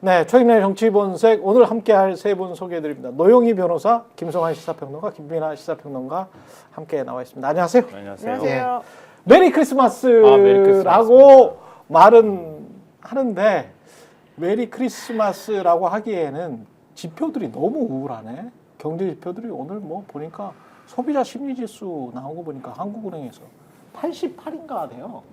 네, 최근의 정치본색 오늘 함께할 세 분 소개해드립니다. 노영희 변호사, 김성환 시사평론가, 김민아 시사평론가 함께 나와 있습니다. 안녕하세요. 안녕하세요. 안녕하세요. 메리 크리스마스라고 말은 하는데 메리 크리스마스라고 하기에는 지표들이 너무 우울하네. 경제 지표들이 오늘 뭐 보니까 소비자 심리지수 나온 거 보니까 한국은행에서 88인가 돼요.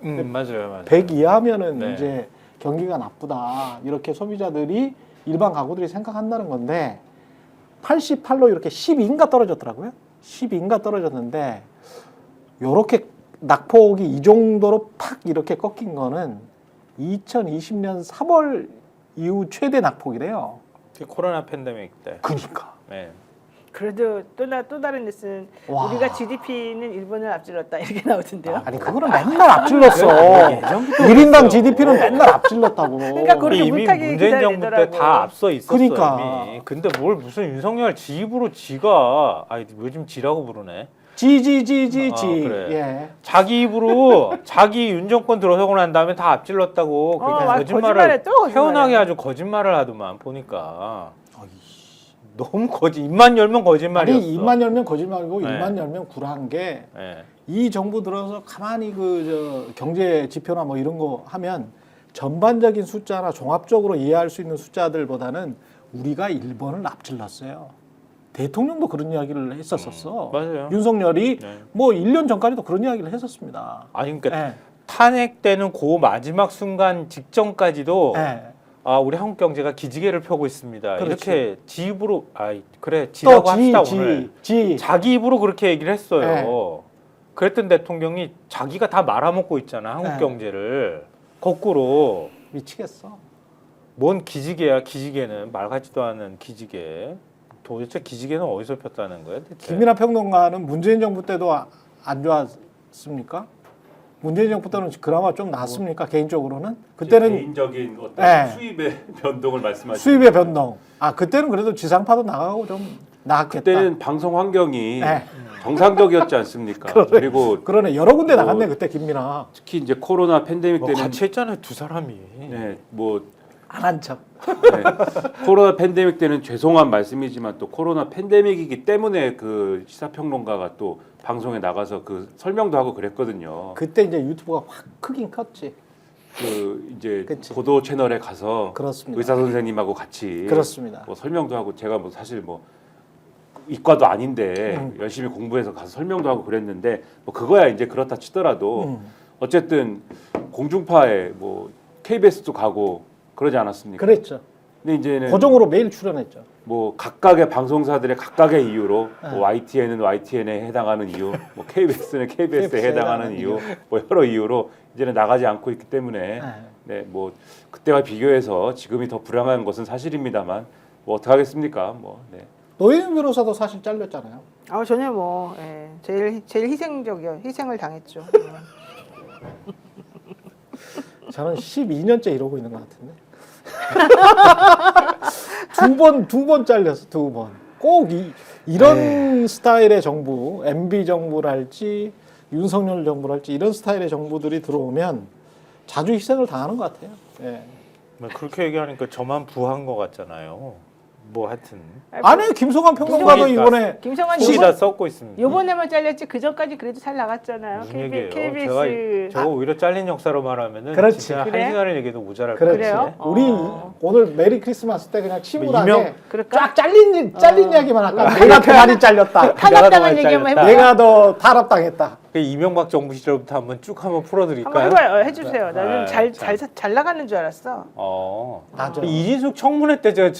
맞아요. 100 이하면은 네. 이제 경기가 나쁘다. 이렇게 소비자들이 일반 가구들이 생각한다는 건데 88로 이렇게 12인가 떨어졌더라고요. 12인가 떨어졌는데 요렇게 낙폭이 이 정도로 팍 이렇게 꺾인 거는 2020년 3월 이후 최대 낙폭이래요. 코로나 팬데믹 때. 그러니까. 네. 그래도 또 다른 뉴스는 와. 우리가 GDP는 일본을 앞질렀다 이렇게 나오던데요. 아니 그거는 맨날 앞질렀어. 예전부터 1인당 그랬어요. GDP는 맨날 앞질렀다고. 그러니까 그렇게 이미 못하게 문재인 정부 때 기다리더라고. 다 앞서 있었어요. 그러니까. 이미. 근데 뭘 무슨 윤석열 지 입으로 지가 요즘 지라고 부르네. 지지지지지. 그래. 예. 자기 입으로 자기 윤 정권 들어서고 난 다음에 다 앞질렀다고 그렇게 맞아. 거짓말을 거짓말해, 또 거짓말해. 태연하게 아주 거짓말을 하더만 보니까 너무 입만 열면 거짓말이었어. 아니 입만 열면 거짓말이고 네. 입만 열면 굴한 게 이 네. 정부 들어서 가만히 경제 지표나 뭐 이런 거 하면 전반적인 숫자나 종합적으로 이해할 수 있는 숫자들보다는 우리가 일본을 앞질렀어요. 대통령도 그런 이야기를 했었었어. 맞아요. 윤석열이 네. 뭐 1년 전까지도 그런 이야기를 했었습니다. 아니 그러니까 예. 탄핵되는 그 마지막 순간 직전까지도 예. 우리 한국 경제가 기지개를 펴고 있습니다. 그렇지. 이렇게 지 입으로 그래 지라고 합시다 오늘. 자기 입으로 그렇게 얘기를 했어요. 네. 그랬던 대통령이 자기가 다 말아먹고 있잖아 한국 네. 경제를 거꾸로. 미치겠어. 뭔 기지개야 기지개는 말 같지도 않은 기지개. 도대체 기지개는 어디서 폈다는 거야? 대체? 김민하 평론가는 문재인 정부 때도 안 좋았습니까? 문재인 정부 때는 그나마 좀 나았습니까? 개인적으로는 그때는 그때는 개인적인 어떤 네. 수입의 변동을 말씀하시는 수입의 변동. 그때는 그래도 지상파도 나가고 좀 나았겠다. 그때는 방송 환경이 네. 정상적이었지 않습니까? 그리고 그러네 여러 군데 뭐 나갔네 그때 김민하. 특히 이제 코로나 팬데믹 때는 같이 했잖아요 두 사람이. 네, 뭐 안 한 척. 네, 코로나 팬데믹 때는 죄송한 말씀이지만 또 코로나 팬데믹이기 때문에 그 시사평론가가 또 방송에 나가서 그 설명도 하고 그랬거든요. 그때 이제 유튜브가 확 크긴 컸지. 그 이제 그치. 보도 채널에 가서 그렇습니다. 의사 선생님하고 같이 그렇습니다. 뭐 설명도 하고 제가 뭐 사실 뭐 이과도 아닌데 열심히 공부해서 가서 설명도 하고 그랬는데 뭐 그거야 이제 그렇다 치더라도 어쨌든 공중파에 뭐 KBS도 가고 그러지 않았습니까? 그랬죠. 근데 이제는 고정으로 매일 출연했죠. 뭐 각각의 방송사들의 각각의 이유로 네. 뭐 YTN은 YTN에 해당하는 이유, 뭐 KBS는 KBS에 KBS 에 해당하는 이유, 뭐 여러 이유로 이제는 나가지 않고 있기 때문에 네, 뭐 그때와 비교해서 지금이 더 불행한 것은 사실입니다만 뭐 어떻게 하겠습니까? 뭐 네. 노영희 변호사도 사실 잘렸잖아요. 전혀 뭐 제일 희생적이요. 희생을 당했죠. 저는 12년째 이러고 있는 것 같은데. 두 번 잘렸어, 두 번. 꼭 이런 스타일의 정부, MB 정부랄지, 윤석열 정부랄지, 이런 스타일의 정부들이 들어오면 자주 희생을 당하는 것 같아요. 예. 뭐 그렇게 얘기하니까 저만 부한 것 같잖아요. 뭐 하여튼 아니, 김성환 평론가도 이번에 김성환 속이 다 썩고 있습니다. 요번에만 잘렸지 그 전까지 그래도 잘 나갔잖아요. 무슨 얘기예요? KBS. 제가 오히려 잘린 역사로 말하면은 그렇지. 진짜 그래? 한 시간을 얘기해도 모자랄 것 그렇지. 그래요? 우리 오늘 메리 크리스마스 때 그냥 침울하게 그럴까? 쫙 잘린 이야기만 할까? 어. 내가 더 많이 잘렸다. 타락당한 얘기 한번 해볼까? 내가 더 탈압당했다. 그 이명박 정부 시절부터 한번 쭉 한번 풀어드릴까요? 한번 해봐요. 해주세요. 나는 네, 잘 나가는 줄 알았어. 맞아. 이진숙 청문회 때 제가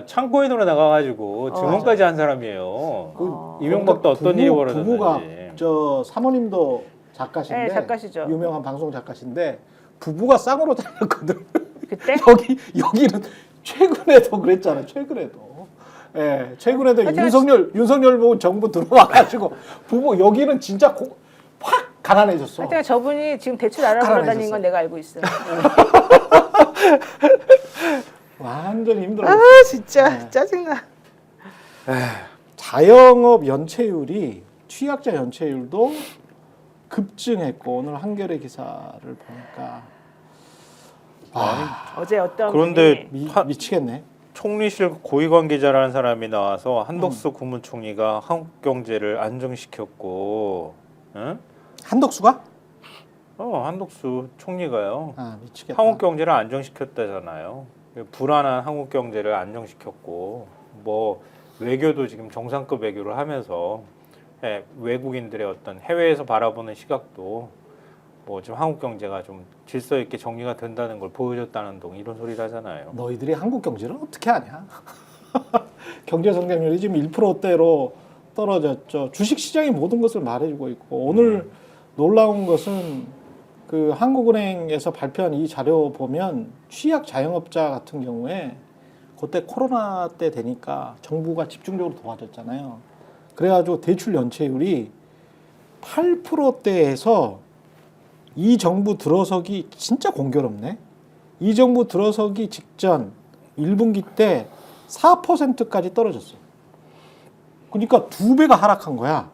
창고에도 나가가지고 증언까지 한 사람이에요. 이명박도 어떤 일이 벌어졌는지. 부부가 저 사모님도 작가신데 네, 작가시죠. 유명한 방송 작가신데 부부가 쌍으로 잘렸거든. 그때? 여기는 최근에도 그랬잖아. 최근에도. 예, 최근에도 윤석열 보고 정부 들어와가지고 부부 여기는 진짜 확 가난해졌어. 하여튼 저분이 지금 대출 알아보러 다니는 건 내가 알고 있어. 완전 힘들어. 진짜 짜증나. 자영업 연체율이 취약자 연체율도 급증했고 오늘 한겨레 기사를 보니까 어제 어떤 그런데 분이 미치겠네. 총리실 고위 관계자라는 사람이 나와서 한덕수 국무총리가 한국 경제를 안정시켰고, 응? 한덕수가? 한덕수 총리가요. 아 미치겠다. 한국 경제를 안정시켰다잖아요. 불안한 한국 경제를 안정시켰고, 뭐 외교도 지금 정상급 외교를 하면서 외국인들의 어떤 해외에서 바라보는 시각도 뭐 지금 한국 경제가 좀 질서 있게 정리가 된다는 걸 보여줬다는 동 이런 소리를 하잖아요. 너희들이 한국 경제를 어떻게 아냐? 경제 성장률이 지금 1%대로 떨어졌죠. 주식 시장이 모든 것을 말해주고 있고 오늘 놀라운 것은 그 한국은행에서 발표한 이 자료 보면 취약 자영업자 같은 경우에 그때 코로나 때 되니까 정부가 집중적으로 도와줬잖아요. 그래가지고 대출 연체율이 8%대에서 이 정부 들어서기 진짜 공교롭네. 이 정부 들어서기 직전 1분기 때 4%까지 떨어졌어. 그러니까 2배가 하락한 거야.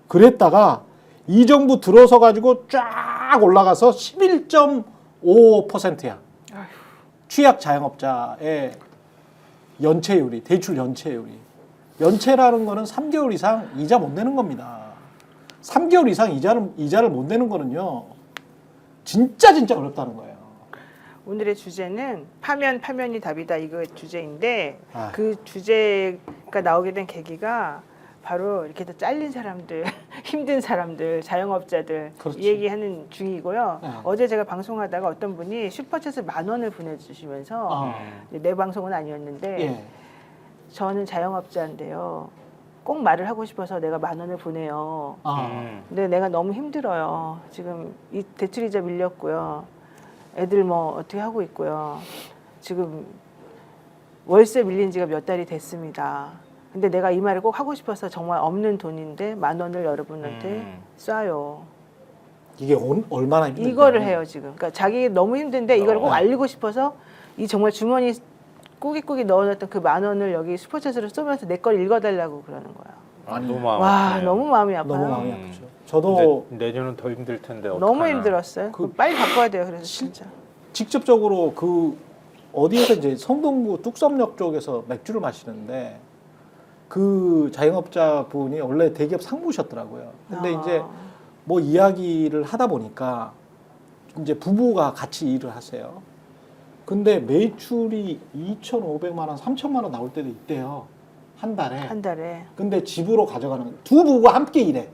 그랬다가 이 정부 들어서 가지고 쫙 올라가서 11.5%야. 취약 자영업자의 연체율이, 대출 연체율이. 연체라는 거는 3개월 이상 이자 못 내는 겁니다. 3개월 이상 이자를 못 내는 거는요. 진짜 어렵다는 거예요. 오늘의 주제는 파면이 답이다 이거 주제인데 아. 그 주제가 나오게 된 계기가 바로 이렇게 또 잘린 사람들, 힘든 사람들, 자영업자들 그렇지. 이 얘기하는 중이고요. 네. 어제 제가 방송하다가 어떤 분이 슈퍼챗을 10,000원을 보내주시면서 내 방송은 아니었는데 예. 저는 자영업자인데요. 꼭 말을 하고 싶어서 내가 10,000원을 보내요. 근데 내가 너무 힘들어요. 지금 이 대출이자 밀렸고요. 애들 뭐 어떻게 하고 있고요. 지금 월세 밀린 지가 몇 달이 됐습니다. 근데 내가 이 말을 꼭 하고 싶어서 정말 없는 돈인데 10,000원을 여러분한테 쏴요. 이게 얼마나 힘든지. 이거를 해요 지금. 그러니까 자기 너무 힘든데 이걸 꼭 알리고 싶어서 이 정말 주머니 꾸깃꾸깃 넣어놨던 그 10,000원을 여기 슈퍼챗으로 쏘면서 내 걸 읽어달라고 그러는 거야. 너무 마음 와 아프네요. 너무 마음이 아파요. 너무 마음이 아프죠. 저도 이제 내년은 더 힘들 텐데 너무 어떡하나. 힘들었어요. 빨리 바꿔야 돼요. 그래서 진짜. 직접적으로 그 어디에서 이제 성동구 뚝섬역 쪽에서 맥주를 마시는데 그 자영업자 분이 원래 대기업 상무셨더라고요. 근데 이제 뭐 이야기를 하다 보니까 이제 부부가 같이 일을 하세요. 근데 매출이 2,500만 원, 3,000만 원 나올 때도 있대요. 한 달에. 한 달에. 근데 집으로 가져가는 거예요. 두 부부가 함께 일해.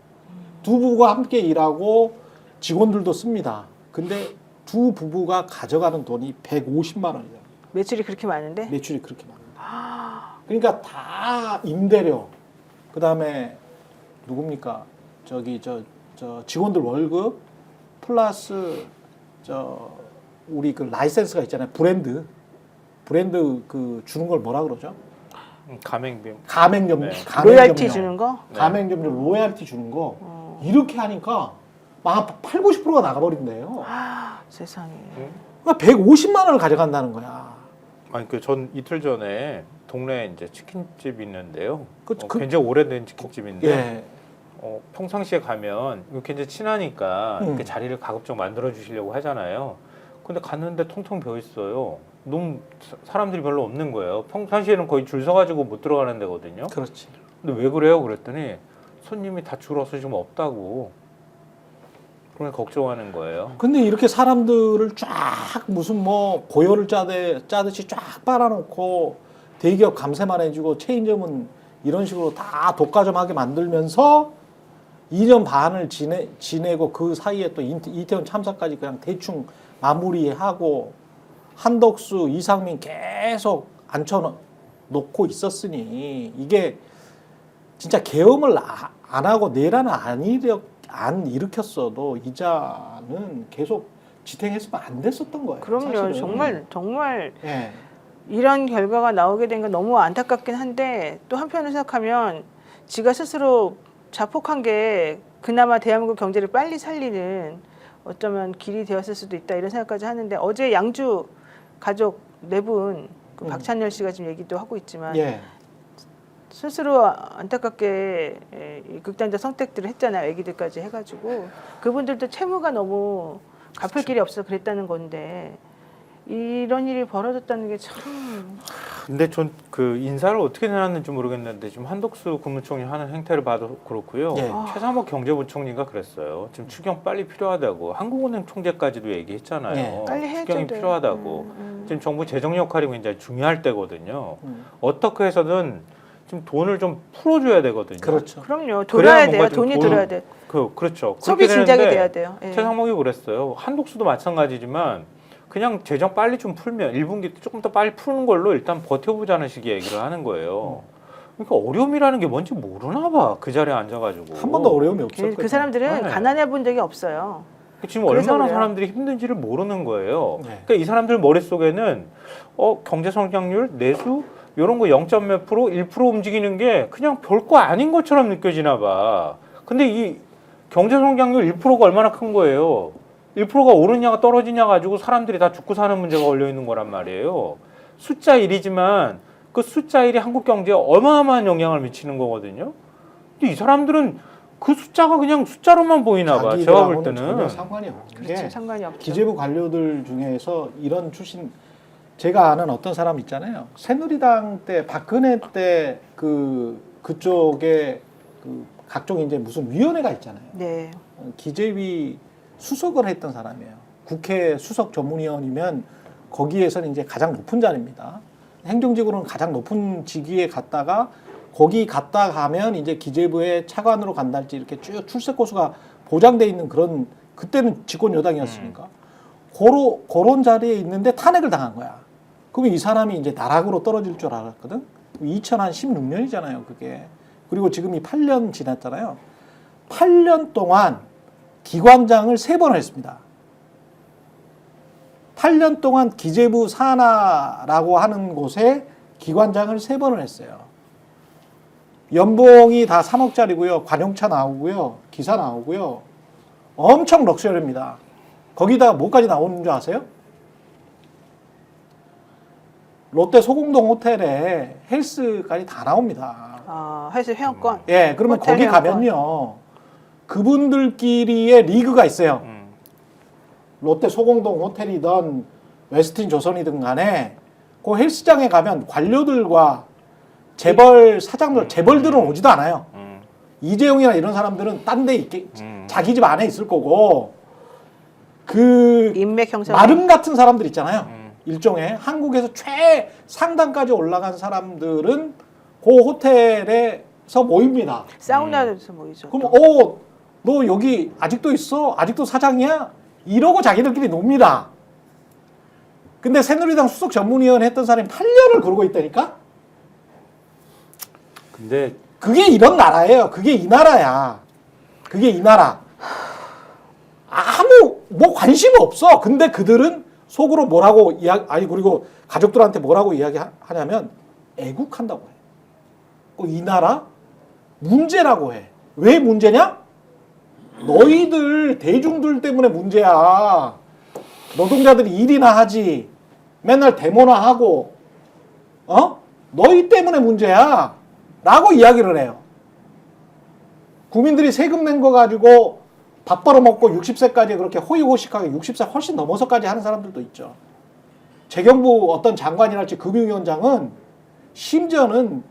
두 부부가 함께 일하고 직원들도 씁니다. 근데 두 부부가 가져가는 돈이 150만 원이에요. 매출이 그렇게 많은데? 매출이 그렇게 많아요. 그러니까 다 임대료, 그 다음에 누굽니까? 저기 저 직원들 월급 플러스 우리 그 라이센스가 있잖아요. 브랜드 그 주는 걸 뭐라 그러죠? 가맹비. 가맹점료. 네. 로얄티 주는 거? 가맹점료 로얄티 주는 거. 이렇게 하니까 막 8, 90%가 나가버린대요. 세상에. 그러니까 150만 원을 가져간다는 거야. 아니 전 이틀 전에 동네에 이제 치킨집이 있는데요. 그- 굉장히 오래된 치킨집인데 예. 평상시에 가면 굉장히 친하니까 이렇게 음. 자리를 가급적 만들어 주시려고 하잖아요. 근데 갔는데 텅텅 비어 있어요. 너무 사람들이 별로 없는 거예요. 평상시에는 거의 줄 서가지고 못 들어가는 데거든요. 그렇지. 근데 왜 그래요? 그랬더니 손님이 다 줄어서 지금 없다고. 그러니 걱정하는 거예요. 근데 이렇게 사람들을 쫙 무슨 뭐 고열을 짜듯이 쫙 빨아놓고 대기업 감세만 해주고 체인점은 이런 식으로 다 독과점하게 만들면서 2년 반을 지내고 그 사이에 또 이태원 참사까지 그냥 대충 마무리하고 한덕수, 이상민 계속 앉혀놓고 있었으니 이게 진짜 계엄을 안 하고 내란을 안 일으켰어도 이자는 계속 지탱했으면 안 됐었던 거예요. 그럼요. 사실은. 정말 예. 이런 결과가 나오게 된 건 너무 안타깝긴 한데 또 한편으로 생각하면 지가 스스로 자폭한 게 그나마 대한민국 경제를 빨리 살리는 어쩌면 길이 되었을 수도 있다 이런 생각까지 하는데 어제 양주 가족 4분 그 박찬열 씨가 지금 얘기도 하고 있지만 예. 스스로 안타깝게 이 극단적 선택들을 했잖아요. 애기들까지 해가지고 그분들도 채무가 너무 갚을 길이 없어서 그랬다는 건데 이런 일이 벌어졌다는 게 참. 근데 전 그 인사를 어떻게 내놨는지 모르겠는데 지금 한덕수 국무총리 하는 행태를 봐도 그렇고요. 예. 최상목 경제부총리가 그랬어요. 지금 추경 빨리 필요하다고. 한국은행 총재까지도 얘기했잖아요. 예. 빨리 해줘야 추경이 돼. 필요하다고. 지금 정부 재정 역할이 굉장히 중요할 때거든요. 어떻게 해서든 지금 돈을 좀 풀어줘야 되거든요. 그렇죠. 그럼요. 돌아야 돼요. 뭔가 좀 돈이 돈- 돌아야 돼. 그렇죠. 소비 그렇게 진작이 되는데 돼야 돼요. 예. 최상목이 그랬어요. 한독수도 마찬가지지만 그냥 재정 빨리 좀 풀면 1분기 때 조금 더 빨리 푸는 걸로 일단 버텨보자는 식의 얘기를 하는 거예요. 그러니까 어려움이라는 게 뭔지 모르나 봐. 그 자리에 앉아가지고. 한 번도 어려움이 없었거든요. 그 사람들은 네. 가난해 본 적이 없어요. 지금 그래서 얼마나 그래요. 사람들이 힘든지를 모르는 거예요. 네. 그러니까 이 사람들 머릿속에는 경제 성장률, 내수 이런 거 0점 몇 프로, 1% 움직이는 게 그냥 별거 아닌 것처럼 느껴지나 봐. 근데 이 경제 성장률 1%가 얼마나 큰 거예요. 1%가 오르냐가 떨어지냐 가지고 사람들이 다 죽고 사는 문제가 걸려 있는 거란 말이에요. 숫자 1이지만 그 숫자 1이 한국 경제에 어마어마한 영향을 미치는 거거든요. 근데 이 사람들은 그 숫자가 그냥 숫자로만 보이나 봐. 제가 볼 자기들하고는 전혀 때는. 상관이 없는 그렇죠. 게 상관이 없죠. 기재부 관료들 중에서 이런 출신 제가 아는 어떤 사람 있잖아요. 새누리당 때 박근혜 때 그쪽에 그 각종 이제 무슨 위원회가 있잖아요. 네. 기재위 수석을 했던 사람이에요. 국회 수석 전문위원이면 거기에서는 이제 가장 높은 자리입니다. 행정직으로는 가장 높은 직위에 갔다가 거기 갔다 가면 이제 기재부의 차관으로 간달지 이렇게 쭉 출세 고수가 보장돼 있는 그런 그때는 집권 여당이었으니까 그런 자리에 있는데 탄핵을 당한 거야. 그러면 이 사람이 이제 나락으로 떨어질 줄 알았거든. 2016년이잖아요, 그게. 그리고 지금이 8년 지났잖아요. 8년 동안 기관장을 3번 했습니다. 8년 동안 기재부 산하라고 하는 곳에 기관장을 3번을 했어요. 연봉이 다 3억짜리고요. 관용차 나오고요. 기사 나오고요. 엄청 럭셔리입니다. 거기다가 뭐까지 나오는 줄 아세요? 롯데 소공동 호텔에 헬스까지 다 나옵니다. 헬스 회원권. 예, 그러면 호텔 거기 회원권. 가면요. 그분들끼리의 리그가 있어요. 롯데 소공동 호텔이든 웨스틴 조선이든 간에 그 헬스장에 가면 관료들과 재벌 사장들, 재벌들은 오지도 않아요. 이재용이나 이런 사람들은 딴 데 있게 자기 집 안에 있을 거고 그 인맥 형성. 마름 같은 사람들 있잖아요. 일종의 한국에서 최상단까지 올라간 사람들은 그 호텔에서 모입니다. 사우나에서 모이죠. 그럼 너 여기 아직도 있어? 아직도 사장이야? 이러고 자기들끼리 놉니다. 근데 새누리당 수석 전문위원 했던 사람이 8년을 그러고 있다니까? 근데 그게 이런 나라예요. 그게 이 나라야. 그게 이 나라. 뭐 관심 없어. 근데 그들은 속으로 뭐라고 그리고 가족들한테 뭐라고 이야기하냐면 애국한다고 해. 이 나라 문제라고 해. 왜 문제냐? 너희들 대중들 때문에 문제야. 노동자들이 일이나 하지. 맨날 데모나 하고 너희 때문에 문제야. 라고 이야기를 해요. 국민들이 세금 낸 거 가지고 밥 벌어먹고 60세까지 그렇게 호의호식하게 60세 훨씬 넘어서까지 하는 사람들도 있죠. 재경부 어떤 장관이랄지 금융위원장은 심지어는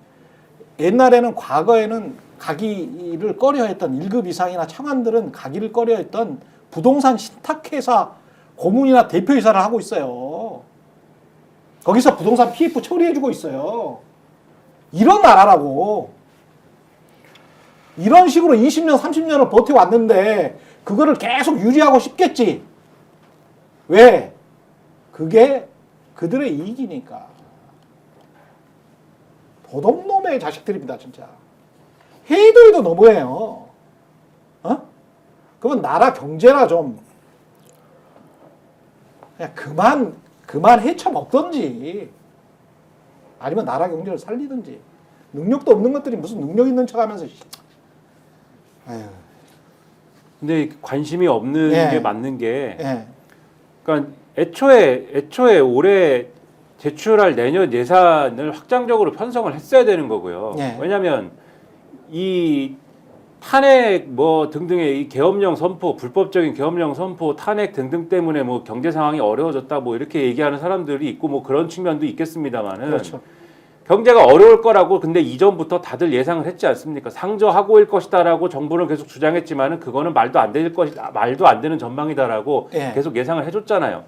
옛날에는 과거에는 가기를 꺼려했던 1급 이상이나 청안들은 가기를 꺼려했던 부동산 신탁회사 고문이나 대표이사를 하고 있어요. 거기서 부동산 PF 처리해주고 있어요. 이런 나라라고. 이런 식으로 20년, 30년을 버텨왔는데 그거를 계속 유지하고 싶겠지. 왜? 그게 그들의 이익이니까. 도둑놈의 자식들입니다, 진짜. 해도 해도 너무해요. 그러면 나라 경제나 좀 그냥 그만 헤쳐먹던지 아니면 나라 경제를 살리든지. 능력도 없는 것들이 무슨 능력 있는 척하면서. 아유. 근데 관심이 없는 예. 게 맞는 게, 예. 그러니까 애초에 올해 제출할 내년 예산을 확장적으로 편성을 했어야 되는 거고요. 예. 왜냐하면 이 탄핵 뭐 등등의 이 계엄령 선포, 불법적인 계엄령 선포, 탄핵 등등 때문에 뭐 경제 상황이 어려워졌다 뭐 이렇게 얘기하는 사람들이 있고 뭐 그런 측면도 있겠습니다만은 그렇죠. 경제가 어려울 거라고 근데 이전부터 다들 예상을 했지 않습니까? 상저하고일 것이다라고 정부는 계속 주장했지만은 그거는 말도 안 될 것이다, 말도 안 되는 전망이다라고 예. 계속 예상을 해줬잖아요.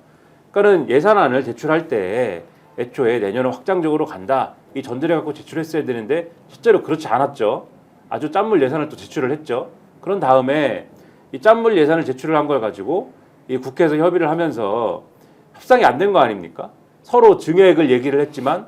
그러니까는 예산안을 제출할 때 애초에 내년은 확장적으로 간다 이 전제를 갖고 제출했어야 되는데 실제로 그렇지 않았죠. 아주 짠물 예산을 또 제출을 했죠. 그런 다음에 이 짠물 예산을 제출을 한 걸 가지고 이 국회에서 협의를 하면서 협상이 안 된 거 아닙니까? 서로 증액을 얘기를 했지만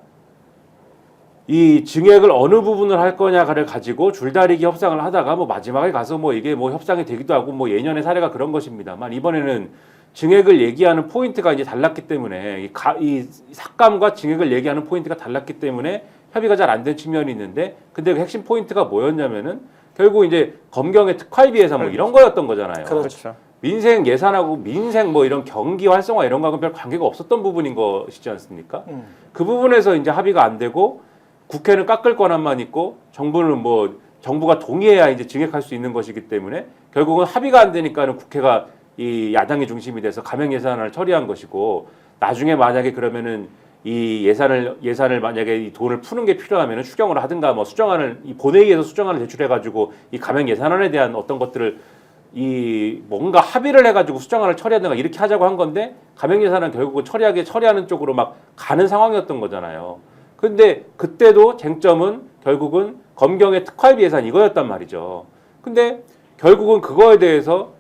이 증액을 어느 부분을 할 거냐를 가지고 줄다리기 협상을 하다가 뭐 마지막에 가서 뭐 이게 뭐 협상이 되기도 하고 뭐 예년의 사례가 그런 것입니다만 이번에는 증액을 얘기하는 포인트가 이제 달랐기 때문에 이 삭감과 증액을 얘기하는 포인트가 달랐기 때문에 협의가 잘 안 된 측면이 있는데 근데 그 핵심 포인트가 뭐였냐면은 결국 이제 검경의 특활비 예산 뭐 이런 거였던 거잖아요. 그렇죠. 민생 예산하고 민생 뭐 이런 경기 활성화 이런 거하고는 별 관계가 없었던 부분인 것이지 않습니까? 그 부분에서 이제 합의가 안 되고 국회는 깎을 권한만 있고 정부는 뭐 정부가 동의해야 이제 증액할 수 있는 것이기 때문에 결국은 합의가 안 되니까는 국회가 이 야당이 중심이 돼서 감행 예산을 처리한 것이고 나중에 만약에 그러면은 이 예산을 만약에 이 돈을 푸는 게 필요하면은 추경을 하든가 뭐 수정안을 이 본회의에서 수정안을 제출해 가지고 이 감행 예산안에 대한 어떤 것들을 이 뭔가 합의를 해가지고 수정안을 처리하든가 이렇게 하자고 한 건데 감행 예산은 결국은 처리하는 쪽으로 막 가는 상황이었던 거잖아요. 근데 그때도 쟁점은 결국은 검경의 특활비 예산 이거였단 말이죠. 근데 결국은 그거에 대해서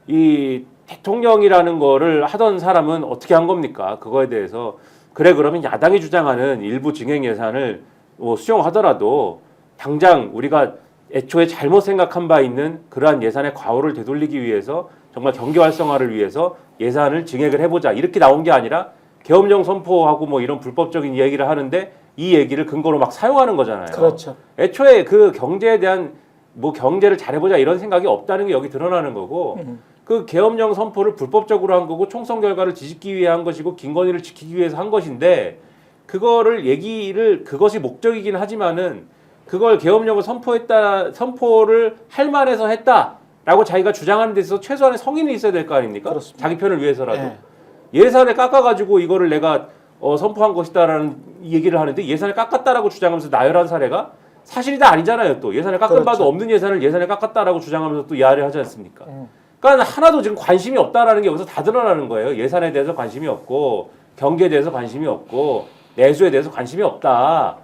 이 대통령이라는 거를 하던 사람은 어떻게 한 겁니까? 그거에 대해서 그래 그러면 야당이 주장하는 일부 증액 예산을 뭐 수용하더라도 당장 우리가 애초에 잘못 생각한 바 있는 그러한 예산의 과오를 되돌리기 위해서 정말 경기 활성화를 위해서 예산을 증액을 해보자 이렇게 나온 게 아니라 계엄령 선포하고 뭐 이런 불법적인 얘기를 하는데 이 얘기를 근거로 막 사용하는 거잖아요. 그렇죠. 애초에 그 경제에 대한 뭐 경제를 잘해보자 이런 생각이 없다는 게 여기 드러나는 거고 그 계엄령 선포를 불법적으로 한 거고 총선 결과를 뒤집기 위해 한 것이고 김건희를 지키기 위해서 한 것인데 그것이 목적이긴 하지만은 그걸 계엄령을 선포를 할 만해서 했다라고 자기가 주장하는 데 있어서 최소한의 성인이 있어야 될 거 아닙니까? 그렇습니다. 자기 편을 위해서라도. 예. 예산에 깎아가지고 이거를 내가 선포한 것이다라는 얘기를 하는데 예산에 깎았다라고 주장하면서 나열한 사례가 사실이다 아니잖아요. 또 예산에 깎은 그렇죠. 바도 없는 예산을 예산에 깎았다라고 주장하면서 또 야를 하지 않습니까? 그러니까 하나도 지금 관심이 없다라는 게 여기서 다 드러나는 거예요. 예산에 대해서 관심이 없고 경제에 대해서 관심이 없고 내수에 대해서 관심이 없다.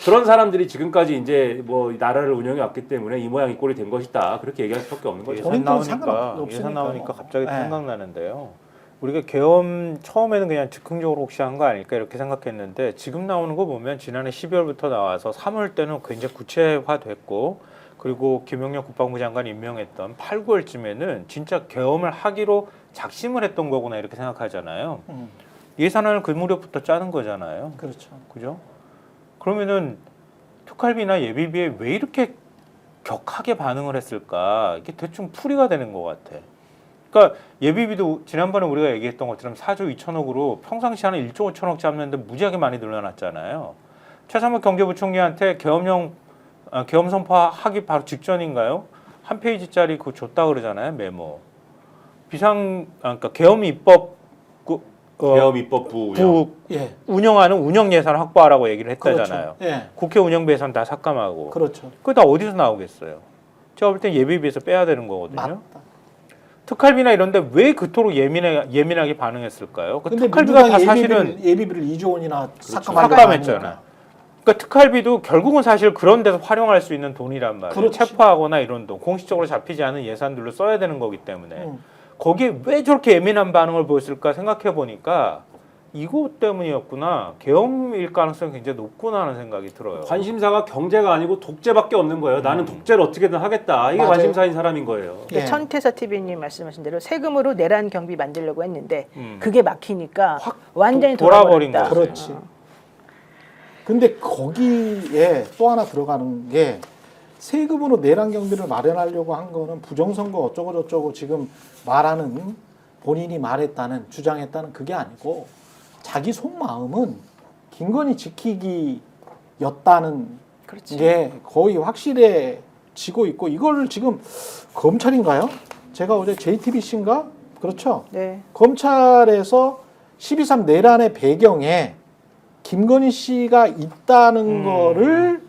그런 사람들이 지금까지 이제 뭐 나라를 운영해 왔기 때문에 이 모양 이 꼴이 된 것이다. 그렇게 얘기할 수밖에 없는 거죠. 본인들은 상관없으니까 예산 나오니까 뭐. 갑자기 네. 생각나는데요. 우리가 계엄 처음에는 그냥 즉흥적으로 혹시 한 거 아닐까 이렇게 생각했는데 지금 나오는 거 보면 지난해 12월부터 나와서 3월 때는 굉장히 구체화됐고 그리고 김용현 국방부 장관 임명했던 8, 9월쯤에는 진짜 계엄을 하기로 작심을 했던 거구나 이렇게 생각하잖아요. 예산안을 그 무렵부터 짜는 거잖아요. 그렇죠. 그죠? 그러면은 특활비나 예비비에 왜 이렇게 격하게 반응을 했을까? 이게 대충 풀이가 되는 것 같아. 그러니까 예비비도 지난번에 우리가 얘기했던 것처럼 4조 2천억으로 평상시 한 1조 5천억 잡는데 무지하게 많이 늘어났잖아요. 최상목 경제부총리한테 계엄 선포하기 바로 직전인가요? 한 페이지짜리 그거 줬다 그러잖아요. 메모. 그러니까 계엄 입법 계엄 입법부 운영. 예. 운영하는 운영 예산 확보하라고 얘기를 했다잖아요. 그렇죠. 예. 국회 운영비 예산 다 삭감하고. 그렇죠. 그거 다 어디서 나오겠어요? 제가 볼 땐 예비비에서 빼야 되는 거거든요. 맞다. 특활비나 이런데 왜 그토록 예민하게 반응했을까요? 그 근데 특활비가 다 민주당이 사실은 예비비를 2조 원이나 삭감했잖아. 그러니까 특활비도 결국은 사실 그런 데서 활용할 수 있는 돈이란 말이에요. 그렇지. 체포하거나 이런 돈, 공식적으로 잡히지 않은 예산들로 써야 되는 거기 때문에 거기에 왜 저렇게 예민한 반응을 보였을까 생각해 보니까 이것 때문이었구나. 계엄일 가능성이 굉장히 높구나 하는 생각이 들어요. 관심사가 경제가 아니고 독재밖에 없는 거예요. 나는 독재를 어떻게든 하겠다. 이게 맞아요. 관심사인 사람인 거예요. 예. 천태사 TV님 말씀하신 대로 세금으로 내란 경비 만들려고 했는데 그게 막히니까 확 완전히 돌아버린 돌아버렸다. 거지. 그렇지. 근데 거기에 또 하나 들어가는 게 세금으로 내란 경비를 마련하려고 한 거는 부정선거 어쩌고 저쩌고 지금 말하는 본인이 말했다는 주장했다는 그게 아니고 자기 속마음은 김건희 지키기였다는 그렇지. 게 거의 확실해진 지고 있고 이걸 지금 검찰인가요? 제가 어제 JTBC인가? 그렇죠. 네. 검찰에서 12.3 내란의 배경에 김건희 씨가 있다는 거를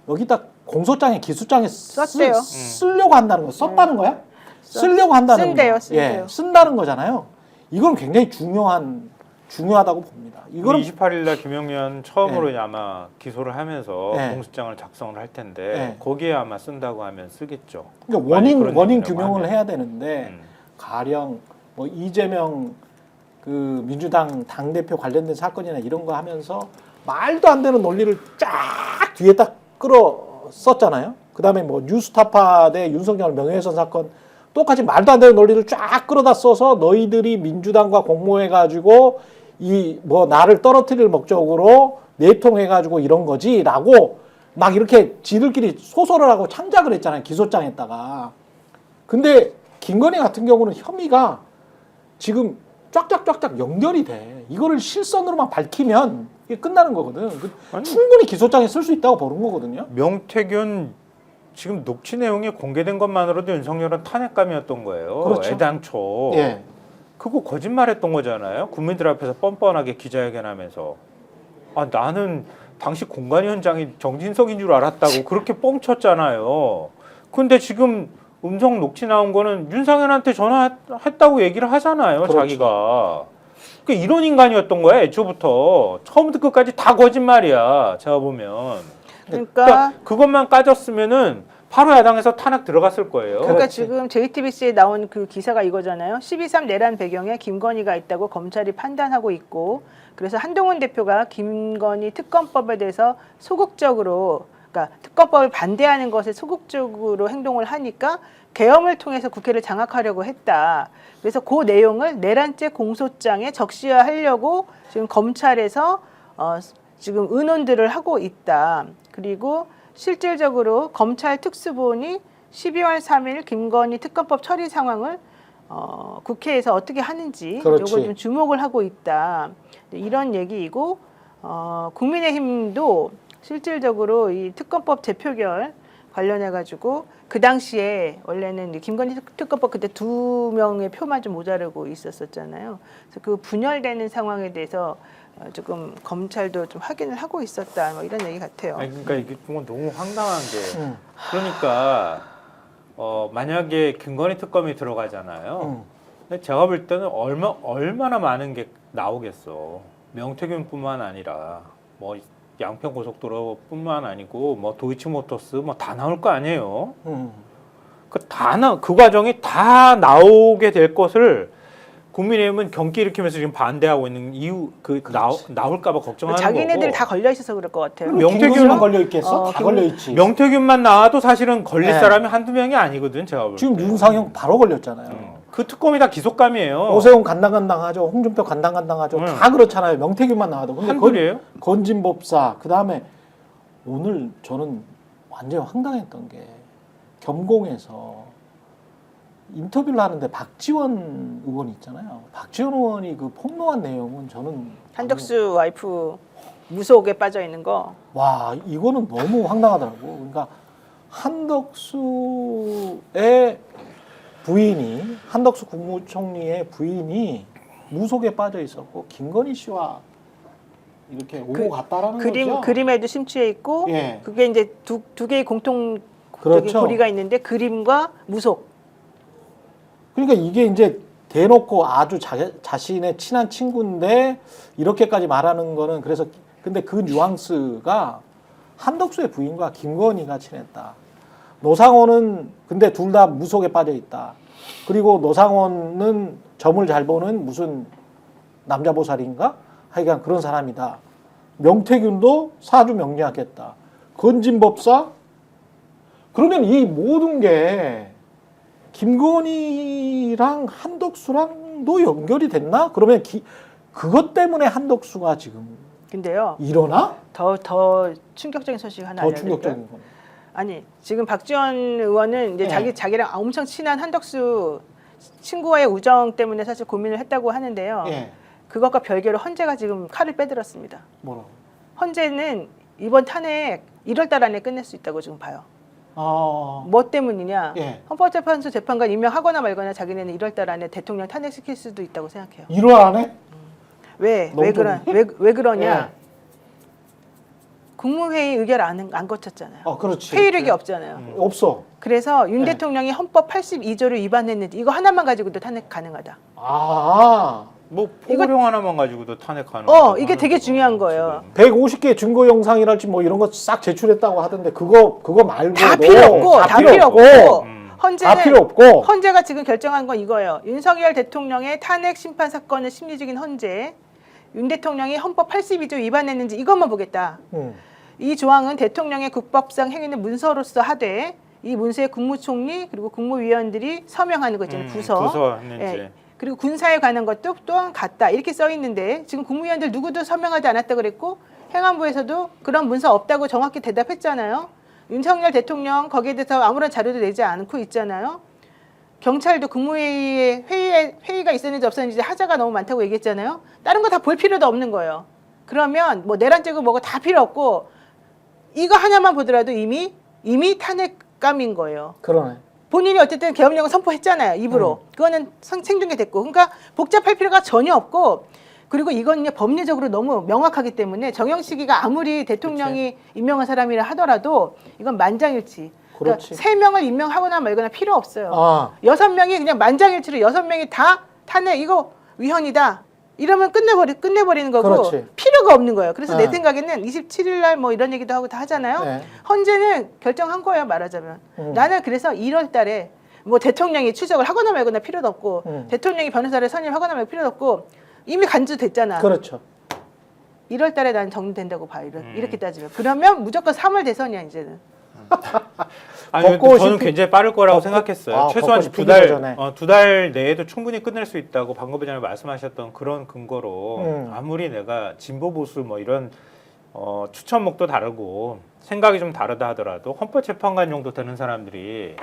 여기다 공소장에 기소장에 썼대요. 쓰려고 한다는 거 썼다는 거야? 쓰려고 한다는 쓴대요, 거. 쓴대요. 예, 쓴다는 거잖아요. 이건 굉장히 중요하다고 봅니다. 이거는 28일 날 김용현 처음으로 네. 이제 아마 기소를 하면서 네. 공소장을 작성을 할 텐데 네. 거기에 아마 쓴다고 하면 쓰겠죠. 그러니까 만약 그런 원인 얘기라고 규명을 하면. 해야 되는데 가령 뭐 이재명 그 민주당 당 대표 관련된 사건이나 이런 거 하면서 말도 안 되는 논리를 쫙 뒤에다 끌어 썼잖아요. 그다음에 뭐 뉴스타파 대 윤석열 명예훼손 사건 똑같이 말도 안 되는 논리를 쫙 끌어다 써서 너희들이 민주당과 공모해 가지고 이 뭐 나를 떨어뜨릴 목적으로 내통해 가지고 이런 거지라고 막 이렇게 지들끼리 소설을 하고 창작을 했잖아요. 기소장에다가. 근데 김건희 같은 경우는 혐의가 지금 쫙쫙쫙쫙 연결이 돼. 이거를 실선으로만 밝히면 이게 끝나는 거거든. 아니, 충분히 기소장에 쓸 수 있다고 보는 거거든요. 명태균 지금 녹취 내용이 공개된 것만으로도 윤석열은 탄핵감이었던 거예요. 그렇죠. 애당초. 예. 그거 거짓말했던 거잖아요. 국민들 앞에서 뻔뻔하게 기자회견하면서 나는 당시 공관위원장이 정진석인 줄 알았다고 그렇게 뻥쳤잖아요. 근데 지금 음성 녹취 나온 거는 윤상현한테 전화했다고 얘기를 하잖아요. 그렇죠. 자기가. 그러니까 이런 인간이었던 거야. 애초부터. 처음부터 끝까지 다 거짓말이야. 제가 보면. 그러니까 그것만 까졌으면은 바로 야당에서 탄핵 들어갔을 거예요. 그러니까 그렇지. 지금 JTBC에 나온 그 기사가 이거잖아요. 12.3 내란 배경에 김건희가 있다고 검찰이 판단하고 있고 그래서 한동훈 대표가 김건희 특검법에 대해서 소극적으로 그러니까 특검법을 반대하는 것에 소극적으로 행동을 하니까 계엄을 통해서 국회를 장악하려고 했다. 그래서 그 내용을 내란죄 공소장에 적시하려고 지금 검찰에서 지금 의논들을 하고 있다. 그리고 실질적으로 검찰 특수본이 12월 3일 김건희 특검법 처리 상황을 국회에서 어떻게 하는지 그렇지. 이걸 좀 주목을 하고 있다. 이런 얘기이고 국민의힘도 실질적으로 이 특검법 재표결 관련해 가지고 그 당시에 원래는 김건희 특검법 그때 2명의 표만 좀 모자르고 있었었잖아요. 그래서 그 분열되는 상황에 대해서 조금 검찰도 좀 확인을 하고 있었다. 뭐 이런 얘기 같아요. 아니, 그러니까 이게 뭐 너무 황당한 게 그러니까 만약에 김건희 특검이 들어가잖아요. 근데 제가 볼 때는 얼마나 많은 게 나오겠어. 명태균뿐만 아니라 뭐 양평 고속도로뿐만 아니고 뭐 도이치모터스 뭐 다 나올 거 아니에요. 그 과정이 다 나오게 될 것을 국민의힘은 경기 일으키면서 지금 반대하고 있는 이유 나올까봐 걱정하는 자기네들 거고. 다 걸려 있어서 그럴 것 같아요. 명태균만 걸려 있겠어? 다 걸려 있지. 명태균만 나와도 사실은 걸릴 네. 사람이 한두 명이 아니거든. 제가 볼 때. 지금 윤상형 바로 걸렸잖아요. 그 특검이 다 기속감이에요. 오세훈 간당간당하죠. 홍준표 간당간당하죠. 다 그렇잖아요. 명태균만 나와도. 근데 한둘이에요? 건진법사 그다음에 오늘 저는 완전히 황당했던 게 겸공에서 인터뷰를 하는데 박지원 의원이 있잖아요. 박지원 의원이 그 폭로한 내용은 저는 한덕수 와이프 무속에 빠져 있는 거. 와 이거는 너무 황당하더라고. 그러니까 한덕수의 부인이 한덕수 국무총리의 부인이 무속에 빠져 있었고 김건희 씨와 이렇게 오고 갔다라는 거죠. 그림에도 심취해 있고 예. 그게 이제 두 개의 공통적인 그렇죠. 고리가 있는데 그림과 무속. 그러니까 이게 이제 대놓고 아주 자신의 친한 친구인데 이렇게까지 말하는 거는 그래서 근데 그 뉘앙스가 한덕수의 부인과 김건희가 친했다. 노상원은 근데 둘 다 무속에 빠져 있다. 그리고 노상원은 점을 잘 보는 무슨 남자 보살인가? 하여간 그런 사람이다. 명태균도 사주 명리하겠다. 건진법사? 그러면 이 모든 게 김건희랑 한덕수랑도 연결이 됐나? 그러면 그것 때문에 한덕수가 지금 근데요. 일어나? 더 충격적인 소식 하나 더 알려드릴까요? 충격적인 건. 아니 지금 박지원 의원은 이제 네. 자기랑 엄청 친한 한덕수 친구와의 우정 때문에 사실 고민을 했다고 하는데요. 예. 그것과 별개로 헌재가 지금 칼을 빼들었습니다. 뭐라고? 헌재는 이번 탄핵 1월달 안에 끝낼 수 있다고 지금 봐요. 뭐 때문이냐? 예. 헌법재판소 재판관 임명하거나 말거나 자기네는 1월달 안에 대통령 탄핵시킬 수도 있다고 생각해요. 1월 안에? 왜 너무 왜 그러냐? 예. 국무회의 의결 안 거쳤잖아요. 그렇지. 회의력이 없잖아요. 없어. 그래서 윤 네. 대통령이 헌법 82조를 위반했는지 이거 하나만 가지고도 탄핵 가능하다. 뭐 포고령 하나만 가지고도 탄핵하는 거 이게 되게 중요한 거예요. 150개 증거 영상이랄지 뭐 이런 거 싹 제출했다고 하던데 그거 말고 다 필요 없고 다 필요 없고 헌재는 다 필요 없고 헌재가 지금 결정한 건 이거예요. 윤석열 대통령의 탄핵 심판 사건을 심리 중인 헌재, 윤 대통령이 헌법 82조 위반했는지 이것만 보겠다. 이 조항은 대통령의 국법상 행위는 문서로서 하되 이 문서에 국무총리 그리고 국무위원들이 서명하는 거 있잖아요. 부서 했는지. 예. 그리고 군사에 관한 것도 또한 같다 이렇게 써 있는데 지금 국무위원들 누구도 서명하지 않았다 그랬고 행안부에서도 그런 문서 없다고 정확히 대답했잖아요. 윤석열 대통령 거기에 대해서 아무런 자료도 내지 않고 있잖아요. 경찰도 국무회의에 회의가 있었는지 없었는지 하자가 너무 많다고 얘기했잖아요. 다른 거 다 볼 필요도 없는 거예요. 그러면 뭐 내란 째고 뭐고 다 필요 없고 이거 하나만 보더라도 이미 탄핵감인 거예요. 그러네. 본인이 어쨌든 계엄령을 선포했잖아요. 입으로. 그거는 생중계됐고. 그러니까 복잡할 필요가 전혀 없고 그리고 이건 법리적으로 너무 명확하기 때문에 정영식이가 아무리 대통령이 임명한 사람이라 하더라도 이건 만장일치. 그러니까 그렇지. 3명을 임명하거나 말거나 필요 없어요. 6명이 그냥 만장일치로 6명이 다 탄핵 이거 위헌이다. 이러면 끝내버리는 거고 그렇지. 필요가 없는 거예요. 그래서 네. 내 생각에는 27일 날 뭐 이런 얘기도 하고 다 하잖아요. 네. 헌재는 결정한 거예요, 말하자면. 나는 그래서 1월 달에 뭐 대통령이 추적을 하거나 말거나 필요도 없고 대통령이 변호사를 선임하거나 말고 필요도 없고 이미 간주됐잖아. 그렇죠. 1월 달에 난 정리된다고 봐요. 이렇게 따지면. 그러면 무조건 3월 대선이야, 이제는. 아니 벚꽃이 저는 굉장히 빠를 거라고 생각했어요. 최소한 벚꽃이 피기 전에. 두 달 내에도 충분히 끝낼 수 있다고 방금 전에 말씀하셨던 그런 근거로 아무리 내가 진보 보수 뭐 이런 추천목도 다르고 생각이 좀 다르다 하더라도 헌법재판관 정도 되는 사람들이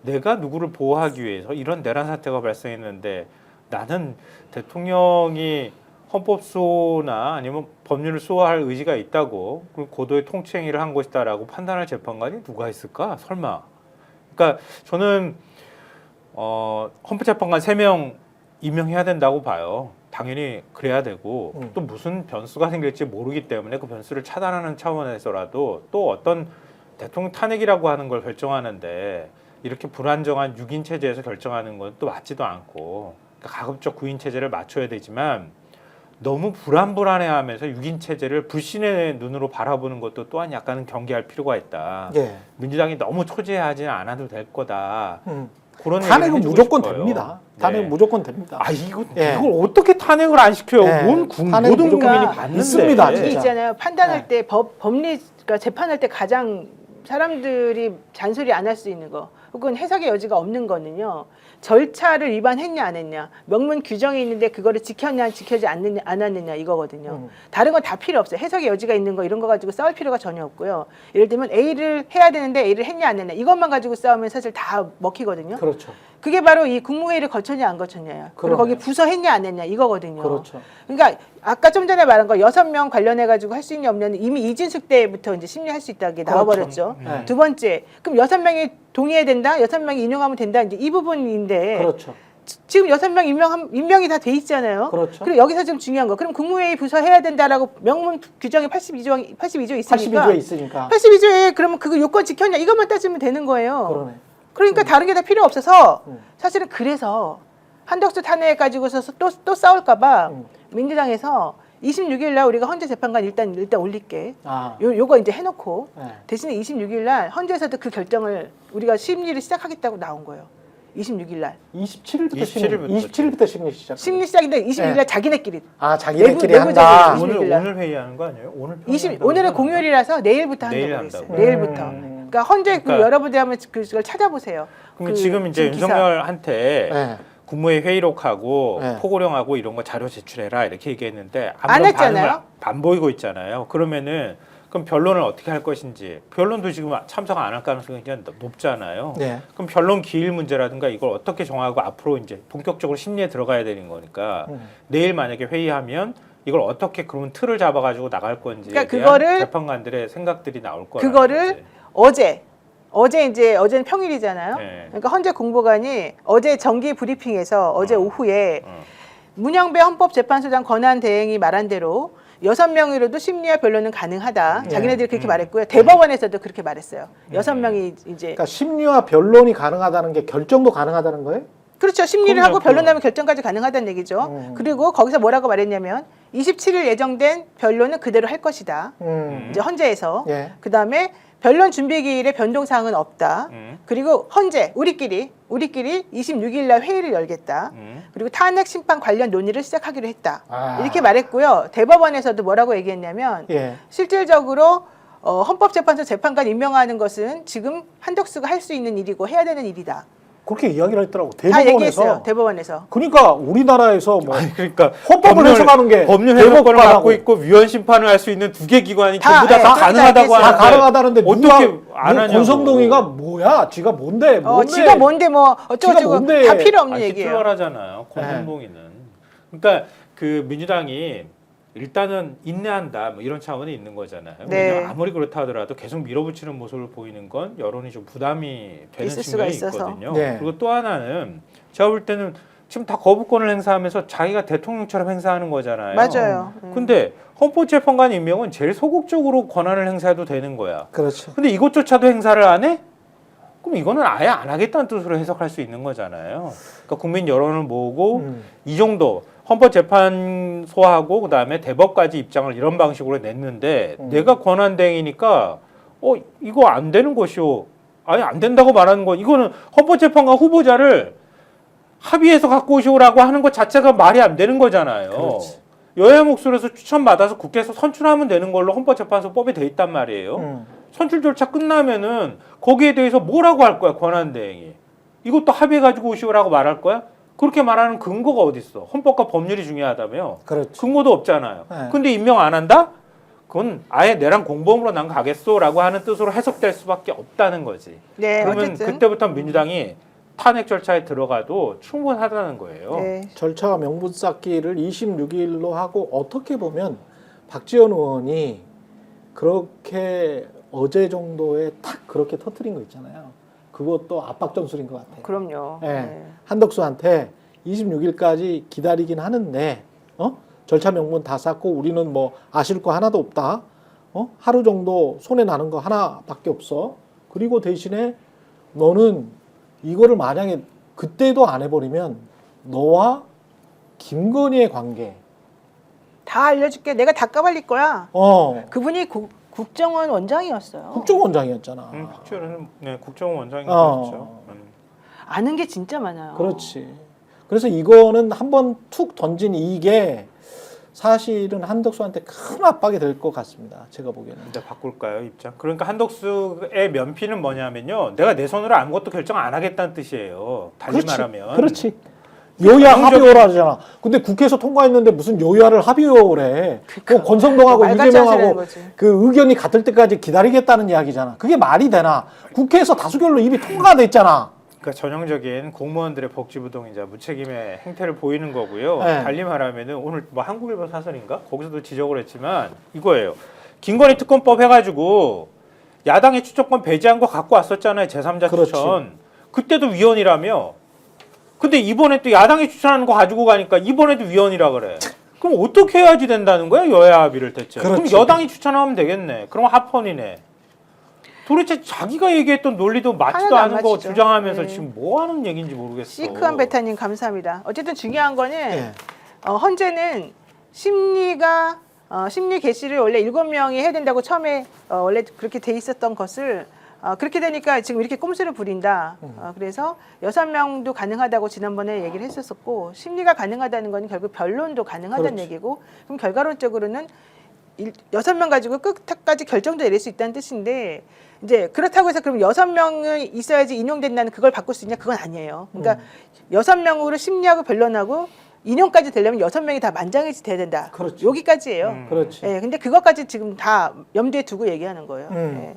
내가 누구를 보호하기 위해서 이런 내란 사태가 발생했는데 나는 대통령이 헌법 수호나 아니면 법률을 수호할 의지가 있다고 그리고 고도의 통치행위를 한 것이다라고 판단할 재판관이 누가 있을까? 설마. 그러니까 저는 헌법재판관 3명 임명해야 된다고 봐요. 당연히 그래야 되고 또 무슨 변수가 생길지 모르기 때문에 그 변수를 차단하는 차원에서라도 또 어떤 대통령 탄핵이라고 하는 걸 결정하는데 이렇게 불안정한 6인 체제에서 결정하는 건 또 맞지도 않고 그러니까 가급적 9인 체제를 맞춰야 되지만 너무 불안해하면서 6인 체제를 불신의 눈으로 바라보는 것도 또한 약간은 경계할 필요가 있다. 예. 민주당이 너무 초재하지는 않아도 될 거다. 그런 탄핵은 얘기를 해주고 무조건 싶어요. 됩니다. 네. 탄핵은 무조건 됩니다. 이걸 예. 어떻게 탄핵을 안 시켜요? 예. 탄핵 모든 무조건 국민이 봤는데. 있습니다, 이게 진짜. 있잖아요. 판단할 네. 때 법리, 그러니까 재판할 때 가장 사람들이 잔소리 안 할 수 있는 거 혹은 해석의 여지가 없는 거는요. 절차를 위반했냐 안 했냐 명문 규정이 있는데 그거를 지켰냐 지켜지 않았느냐 이거거든요. 다른 건 다 필요 없어요. 해석의 여지가 있는 거 이런 거 가지고 싸울 필요가 전혀 없고요. 예를 들면 A를 해야 되는데 A를 했냐 안 했냐 이것만 가지고 싸우면 사실 다 먹히거든요. 그렇죠. 그게 바로 이 국무회의를 거쳤냐 안 거쳤냐 그리고 거기 부서 했냐 안 했냐 이거거든요. 그렇죠. 그러니까 아까 좀 전에 말한 거 6명 관련해 가지고 할 수 있냐 없냐는 이미 이진숙 때부터 이제 심리할 수 있다게 나와버렸죠. 네. 두 번째, 그럼 6명이 동의해야 된다, 6명이 인용하면 된다 이제 이 부분인데 그렇죠. 지금 6명 임명이 다 돼 있잖아요. 그렇죠. 그리고 여기서 좀 중요한 거, 그럼 국무회의 부서 해야 된다라고 명문 규정이 82조 있으니까 82조에 있으니까. 82조에 그러면 그 요건 지켰냐 이것만 따지면 되는 거예요. 그러네. 그러니까 다른 게 다 필요 없어서 사실은 그래서 한덕수 탄핵 가지고서 또 싸울까봐 민주당에서 26일 날 우리가 헌재 재판관 일단 올릴게. 요거 이제 해놓고 네. 대신에 26일 날 헌재에서도 그 결정을 우리가 심리를 시작하겠다고 나온 거예요. 26일 날 27일부터 심리 시작. 심리 시작인데 26일 날 네. 자기네끼리 자기네끼리 내부 한다. 내부적으로 오늘 회의하는 거 아니에요? 오늘은 공휴일이라서 내일부터 내일 한다고 그랬어요. 한다고요? 내일부터. 그러니까 헌재 그러니까 여러분들이 한번 그걸 찾아보세요. 그럼 지금 이제 기사. 윤석열한테 네. 국무회의 회의록하고 네. 포고령하고 이런 거 자료 제출해라 이렇게 얘기했는데 안 아무런 했잖아요? 반응을 안 보이고 있잖아요. 그러면은 그럼 변론을 어떻게 할 것인지 변론도 지금 참석 안 할 가능성이 굉장히 높잖아요. 네. 그럼 변론 기일 문제라든가 이걸 어떻게 정하고 앞으로 이제 본격적으로 심리에 들어가야 되는 거니까 내일 만약에 회의하면 이걸 어떻게 그러면 틀을 잡아가지고 나갈 건지에 그러니까 대한 그거를 재판관들의 생각들이 나올 거라는 그거를 거지. 어제는 평일이잖아요. 네. 그러니까 헌재 공보관이 어제 정기 브리핑에서 어제 오후에 문영배 헌법재판소장 권한대행이 말한 대로 6명으로도 심리와 변론은 가능하다. 네. 자기네들이 그렇게 말했고요. 대법원에서도 그렇게 말했어요. 6명이 이제 그러니까 심리와 변론이 가능하다는 게 결정도 가능하다는 거예요? 그렇죠. 심리를 그럼요, 하고 변론하면 결정까지 가능하다는 얘기죠. 그리고 거기서 뭐라고 말했냐면 27일 예정된 변론은 그대로 할 것이다. 이제 헌재에서. 예. 그다음에 변론 준비 기일에 변동 사항은 없다. 그리고 헌재 우리끼리 26일 날 회의를 열겠다. 그리고 탄핵 심판 관련 논의를 시작하기로 했다. 아. 이렇게 말했고요. 대법원에서도 뭐라고 얘기했냐면 예. 실질적으로 헌법재판소 재판관 임명하는 것은 지금 한덕수가 할 수 있는 일이고 해야 되는 일이다. 그렇게 이야기를 했더라고. 다 대법원에서. 얘기했어요. 대법원에서. 그러니까 우리나라에서 뭐 그러니까 헌법을 해석하는 게 법률 해석권을 대법관하고 갖고 있고 위헌 심판을 할 수 있는 두 개 기관이 다, 전부 다, 예, 다 다 가능하다고 얘기했어요. 다 하는데 가능하다는데 어떻게 안 하냐고. 권성동이가 뭐야? 지가 뭔데? 지가 뭔데 뭐 지가 어쩌고저쩌고 뭔데? 다 필요 없는 아니, 얘기예요. 플러하잖아요. 권성동이는. 그러니까 그 민주당이 일단은 인내한다 뭐 이런 차원이 있는 거잖아요. 네. 왜냐하면 아무리 그렇다 하더라도 계속 밀어붙이는 모습을 보이는 건 여론이 좀 부담이 되는 있을 수가 측면이 있어서. 있거든요. 네. 그리고 또 하나는 제가 볼 때는 지금 다 거부권을 행사하면서 자기가 대통령처럼 행사하는 거잖아요. 맞아요. 근데 헌법재판관 임명은 제일 소극적으로 권한을 행사해도 되는 거야. 그렇죠. 근데 이것조차도 행사를 안 해? 그럼 이거는 아예 안 하겠다는 뜻으로 해석할 수 있는 거잖아요. 그러니까 국민 여론을 모으고 이 정도 헌법재판소하고 그다음에 대법까지 입장을 이런 방식으로 냈는데 내가 권한대행이니까 이거 안 되는 것이오. 아니 안 된다고 말하는 거 이거는 헌법재판관 후보자를 합의해서 갖고 오시오라고 하는 것 자체가 말이 안 되는 거잖아요. 그렇지. 여야 목소리에서 추천받아서 국회에서 선출하면 되는 걸로 헌법재판소법에 돼 있단 말이에요. 선출 절차 끝나면은 거기에 대해서 뭐라고 할 거야 권한대행이. 이것도 합의해가지고 오시오라고 말할 거야? 그렇게 말하는 근거가 어디 있어? 헌법과 법률이 중요하다며. 그렇죠. 근거도 없잖아요. 네. 근데 임명 안 한다? 그건 아예 내랑 공범으로 난 가겠소라고 하는 뜻으로 해석될 수밖에 없다는 거지. 네, 그러면 어쨌든. 그때부터 민주당이 탄핵 절차에 들어가도 충분하다는 거예요. 네. 절차와 명분 쌓기를 26일로 하고 어떻게 보면 박지원 의원이 그렇게 어제 정도에 탁 그렇게 터트린 거 있잖아요. 그것도 압박 전술인 것 같아요. 그럼요. 예. 네. 한덕수한테 26일까지 기다리긴 하는데 절차 명분 다 쌓고 우리는 뭐 아실 거 하나도 없다. 하루 정도 손해 나는 거 하나밖에 없어. 그리고 대신에 너는 이거를 만약에 그때도 안 해버리면 너와 김건희의 관계 다 알려줄게. 내가 다 까발릴 거야. 그분이 국정원 원장이었어요. 국정원장이었잖아. 박지원은 네, 국정원 원장인 어. 거죠. 아는 게 진짜 많아요. 그렇지. 그래서 이거는 한번 툭 던진 이게 사실은 한덕수한테 큰 압박이 될 것 같습니다. 제가 보기에는. 근데 바꿀까요 입장? 그러니까 한덕수의 면피는 뭐냐면요, 내가 내 손으로 아무것도 결정 안 하겠다는 뜻이에요. 달리 그렇지. 말하면. 그렇지. 여야 합의호라 하잖아. 근데 국회에서 통과했는데 무슨 여야를 합의호래. 그 권성동하고 말같이 하시라는 이재명하고 거지. 그 의견이 같을 때까지 기다리겠다는 이야기잖아. 그게 말이 되나? 국회에서 다수결로 이미 통과됐잖아. 그러니까 전형적인 공무원들의 복지부동이자 무책임의 행태를 보이는 거고요. 네. 달리 말하면은 오늘 뭐 한국일보 사설인가 거기서도 지적을 했지만 이거예요. 김건희 특검법 해가지고 야당의 추천권 배제한 거 갖고 왔었잖아요. 제3자 그렇지. 추천. 그때도 위헌이라며. 근데 이번에 또 야당이 추천하는 거 가지고 가니까 이번에도 위헌이라 그래. 그럼 어떻게 해야지 된다는 거야? 여야 합의를 대체. 그렇지. 그럼 여당이 추천하면 되겠네. 그럼 합헌이네. 도대체 자기가 얘기했던 논리도 맞지도 하나도 안 않은 거 맞히죠. 주장하면서 네. 지금 뭐 하는 얘기인지 모르겠어. 시크한 베타님 감사합니다. 어쨌든 중요한 거는 예. 헌재는 심리 개시를 원래 7명이 해야 된다고 처음에 원래 그렇게 돼 있었던 것을 그렇게 되니까 지금 이렇게 꼼수를 부린다. 그래서 6명도 가능하다고 지난번에 얘기를 했었었고 심리가 가능하다는 건 결국 변론도 가능하다는 그렇지. 얘기고 그럼 결과론적으로는 6명 가지고 끝까지 결정도 내릴 수 있다는 뜻인데 이제 그렇다고 해서 그럼 6명이 있어야지 인용된다는 그걸 바꿀 수 있냐? 그건 아니에요. 그러니까 6명으로 심리하고 변론하고 인용까지 되려면 6명이 다 만장일치 돼야 된다. 그렇죠. 여기까지예요. 그렇지. 예, 근데 그것까지 지금 다 염두에 두고 얘기하는 거예요. 예.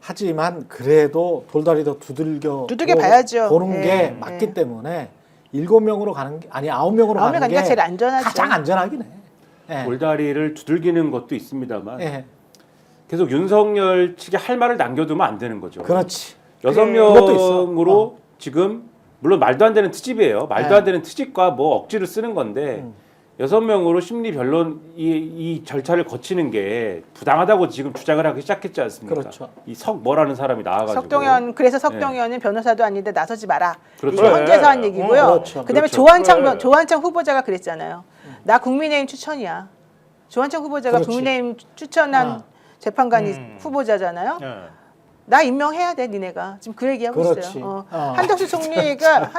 하지만 그래도 돌다리 더 두들겨 봐야죠. 보는 예, 게 맞기 예. 때문에 7명으로 가는 게 아니 9명으로 가는 게 가니까 제일 안전하죠. 가장 안전하긴 해. 예. 돌다리를 두들기는 것도 있습니다만 예. 계속 윤석열 측에 할 말을 남겨두면 안 되는 거죠. 그렇지. 여섯 그것도 있어. 명으로 지금 물론 말도 안 되는 트집이에요. 말도 네. 안 되는 트집과 뭐 억지를 쓰는 건데 6명으로 심리 변론 이 절차를 거치는 게 부당하다고 지금 주장을 하기 시작했지 않습니까? 그렇죠. 이 석뭐라는 사람이 나와가지고 석동현 그래서 석동현은 변호사도 아닌데 나서지 마라. 그렇죠. 이게 헌재서 한 얘기고요. 그렇죠. 그다음에 그렇죠. 조한창 후보자가 그랬잖아요. 나 국민의힘 추천이야. 조한창 후보자가 그렇지. 국민의힘 추천한 아. 재판관이 후보자잖아요. 예. 나 임명해야 돼, 니네가. 지금 그 얘기하고 그렇지. 있어요. 어. 한덕수 총리가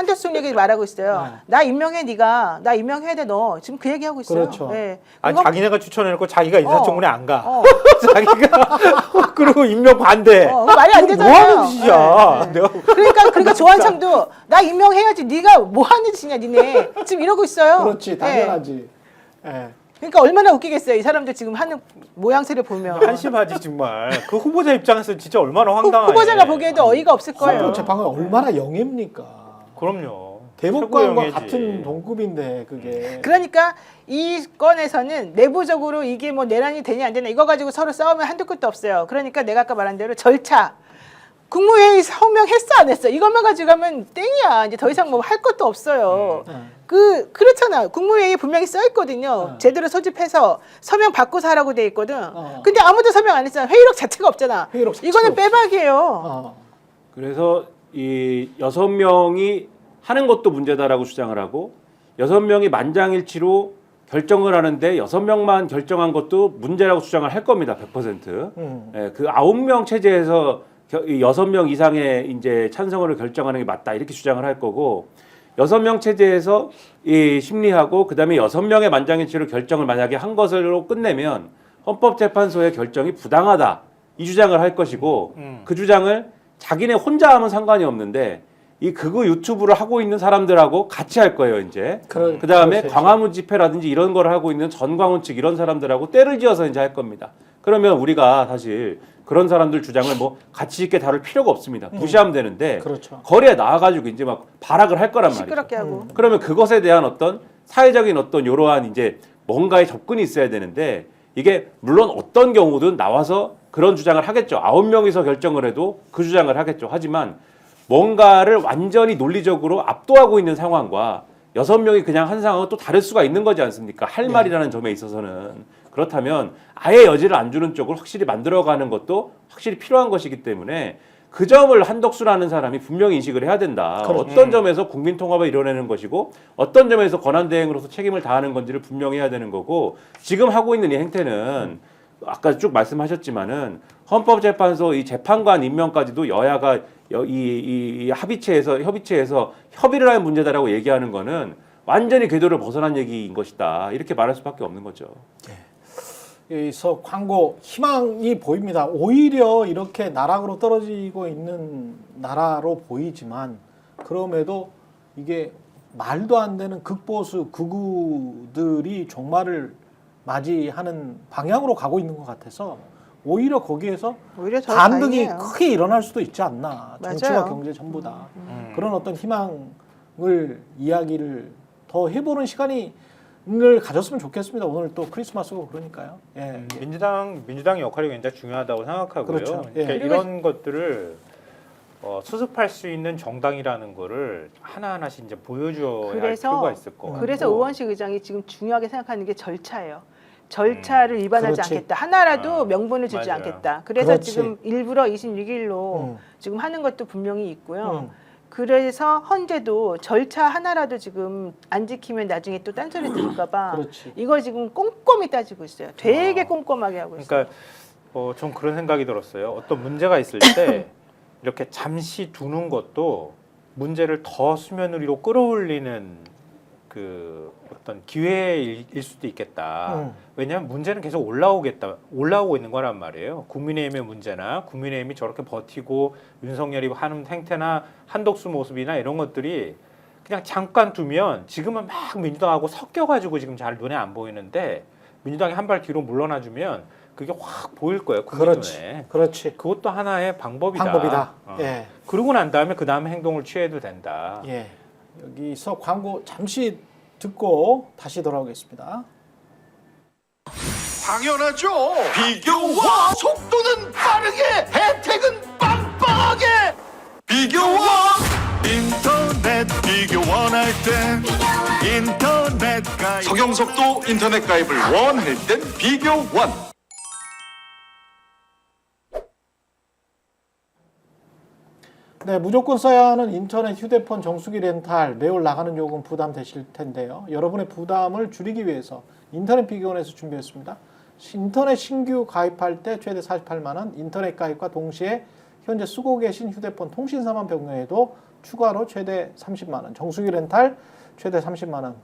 말하고 있어요. 네. 나 임명해, 네가. 나 임명해야 돼, 너. 지금 그 얘기하고 있어요. 그렇죠. 네. 아니 그거- 자기네가 추천해놓고 자기가 인사청문회 안 가. 자기가 그리고 임명 반대. 말이 안 이거 되잖아요. 뭐 하는 짓이야. 네. 내가 그러니까 조한창도 나 임명해야지. 네가 뭐 하는 짓이냐, 니네. 지금 이러고 있어요. 그렇지. 네. 당연하지. 예. 그러니까 얼마나 웃기겠어요. 이 사람들 지금 하는 모양새를 보면. 한심하지 정말. 그 후보자 입장에서 진짜 얼마나 황당해. 후보자가 보기에도 어이가 없을 거예요. 헌법 재판관 얼마나 영예입니까? 그럼요. 대법관과 최고 같은 영예지. 동급인데 그게. 그러니까 이 건에서는 내부적으로 이게 뭐 내란이 되냐 안 되냐 이거 가지고 서로 싸우면 한두 끝도 없어요. 그러니까 내가 아까 말한 대로 절차. 국무회의 서명했어 안 했어 이것만 가지고 가면 땡이야. 이제 더 이상 뭐 할 것도 없어요. 그렇잖아. 국무회의에 분명히 써 있거든요. 제대로 소집해서 서명 받고서 하라고 돼 있거든. 근데 아무도 서명 안 했잖아. 회의록 자체가 없잖아. 회의록 자체가 이거는 없어. 빼박이에요. 어. 그래서 이 6명이 하는 것도 문제다라고 주장을 하고 6명이 만장일치로 결정을 하는데 6명만 결정한 것도 문제라고 주장을 할 겁니다. 100%. 예, 그 9명 체제에서 6명 이상의 이제 찬성을 결정하는 게 맞다 이렇게 주장을 할 거고 6명 체제에서 이 심리하고 그다음에 6명의 만장일치로 결정을 만약에 한 것으로 끝내면 헌법재판소의 결정이 부당하다 이 주장을 할 것이고 그 주장을 자기네 혼자 하면 상관이 없는데 이 극우 유튜브를 하고 있는 사람들하고 같이 할 거예요 이제. 그다음에 그렇지. 광화문 집회라든지 이런 걸 하고 있는 전광훈 측 이런 사람들하고 때를 지어서 이제 할 겁니다. 그러면 우리가 사실 그런 사람들 주장을 뭐 가치 있게 다룰 필요가 없습니다. 무시하면 되는데 그렇죠. 거리에 나와가지고 이제 막 발악을 할 거란 말이죠. 시끄럽게 하고. 그러면 그것에 대한 어떤 사회적인 어떤 이러한 이제 뭔가의 접근이 있어야 되는데 이게 물론 어떤 경우든 나와서 그런 주장을 하겠죠. 9명이서 결정을 해도 그 주장을 하겠죠. 하지만 뭔가를 완전히 논리적으로 압도하고 있는 상황과 6명이 그냥 한 상황은 또 다를 수가 있는 거지 않습니까? 할 말이라는 점에 있어서는. 그렇다면 아예 여지를 안 주는 쪽을 확실히 만들어가는 것도 확실히 필요한 것이기 때문에 그 점을 한덕수라는 사람이 분명히 인식을 해야 된다. 어떤 점에서 국민통합을 이뤄내는 것이고 어떤 점에서 권한대행으로서 책임을 다하는 건지를 분명히 해야 되는 거고 지금 하고 있는 이 행태는 아까 쭉 말씀하셨지만은 헌법재판소 이 재판관 임명까지도 여야가 이 협의체에서 협의를 할 문제다라고 얘기하는 거는 완전히 궤도를 벗어난 얘기인 것이다. 이렇게 말할 수밖에 없는 거죠. 여기서 광고 희망이 보입니다. 오히려 이렇게 나락으로 떨어지고 있는 나라로 보이지만 그럼에도 이게 말도 안 되는 극보수 극우들이 종말을 맞이하는 방향으로 가고 있는 것 같아서 오히려 거기에서 오히려 더 반등이 다행이에요. 크게 일어날 수도 있지 않나. 정치와 맞아요. 경제 전부 다. 그런 어떤 희망을 이야기를 더 해보는 시간을 가졌으면 좋겠습니다. 오늘 또 크리스마스고 그러니까요. 예. 민주당의 역할이 굉장히 중요하다고 생각하고요. 그렇죠. 예. 그러니까 이런 것들을 수습할 수 있는 정당이라는 거를 하나하나씩 이제 보여줘야 할 필요가 있을 것 같고. 그래서 의원식 의장이 지금 중요하게 생각하는 게 절차예요. 절차를 위반하지 그렇지. 않겠다. 하나라도 아, 명분을 주지 맞아요. 않겠다. 그래서 그렇지. 지금 일부러 26일로 음. 지금 하는 것도 분명히 있고요. 그래서 헌재도 절차 하나라도 지금 안 지키면 나중에 또 딴소리 들을까봐 그렇지. 이거 지금 꼼꼼히 따지고 있어요. 되게 꼼꼼하게 하고 있어요. 그러니까 좀 그런 생각이 들었어요. 어떤 문제가 있을 때 이렇게 잠시 두는 것도 문제를 더 수면 위로 끌어올리는 그 어떤 기회일 수도 있겠다. 왜냐하면 문제는 계속 올라오고 있는 거란 말이에요. 국민의힘의 문제나 국민의힘이 저렇게 버티고 윤석열이 하는 행태나 한덕수 모습이나 이런 것들이 그냥 잠깐 두면 지금은 막 민주당하고 섞여가지고 지금 잘 눈에 안 보이는데 민주당이 한 발 뒤로 물러나주면 그게 확 보일 거예요. 국민 눈에. 그렇지. 그것도 하나의 방법이다. 방법이다. 예. 그러고 난 다음에 그 다음에 행동을 취해도 된다. 예. 여기서 광고 잠시 듣고 다시 돌아오겠습니다. 당연하죠. 비교와 속도는 빠르게, 혜택은 빵빵하게. 비교와 인터넷 비교 원할 땐 인터넷 가입. 성형석도 인터넷 가입을 원할 땐 비교원. 네, 무조건 써야 하는 인터넷 휴대폰 정수기 렌탈, 매월 나가는 요금 부담되실 텐데요. 여러분의 부담을 줄이기 위해서 인터넷 비교원에서 준비했습니다. 인터넷 신규 가입할 때 최대 48만 원, 인터넷 가입과 동시에 현재 쓰고 계신 휴대폰 통신사만 변경해도 추가로 최대 30만 원, 정수기 렌탈 최대 30만 원,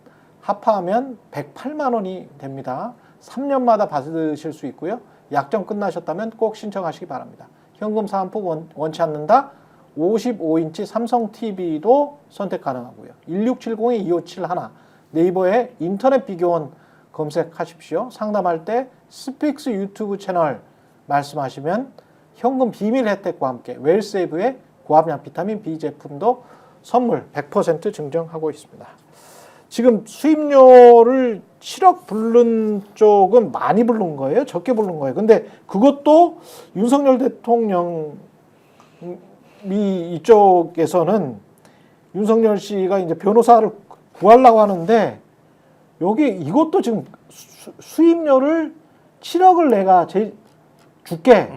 합하면 108만 원이 됩니다. 3년마다 받으실 수 있고요. 약정 끝나셨다면 꼭 신청하시기 바랍니다. 현금 사은품 원치 않는다? 55인치 삼성 TV도 선택 가능하고요. 1670-2571 네이버에 인터넷 비교원 검색하십시오. 상담할 때 스픽스 유튜브 채널 말씀하시면 현금 비밀 혜택과 함께 웰세이브의 고함량 비타민 B 제품도 선물 100% 증정하고 있습니다. 지금 수입료를 7억 부른 쪽은 많이 부른 거예요? 적게 부른 거예요? 근데 그것도 윤석열 대통령 이쪽에서는 윤석열 씨가 이제 변호사를 구하려고 하는데 여기 이것도 지금 수입료를 7억을 내가 줄게.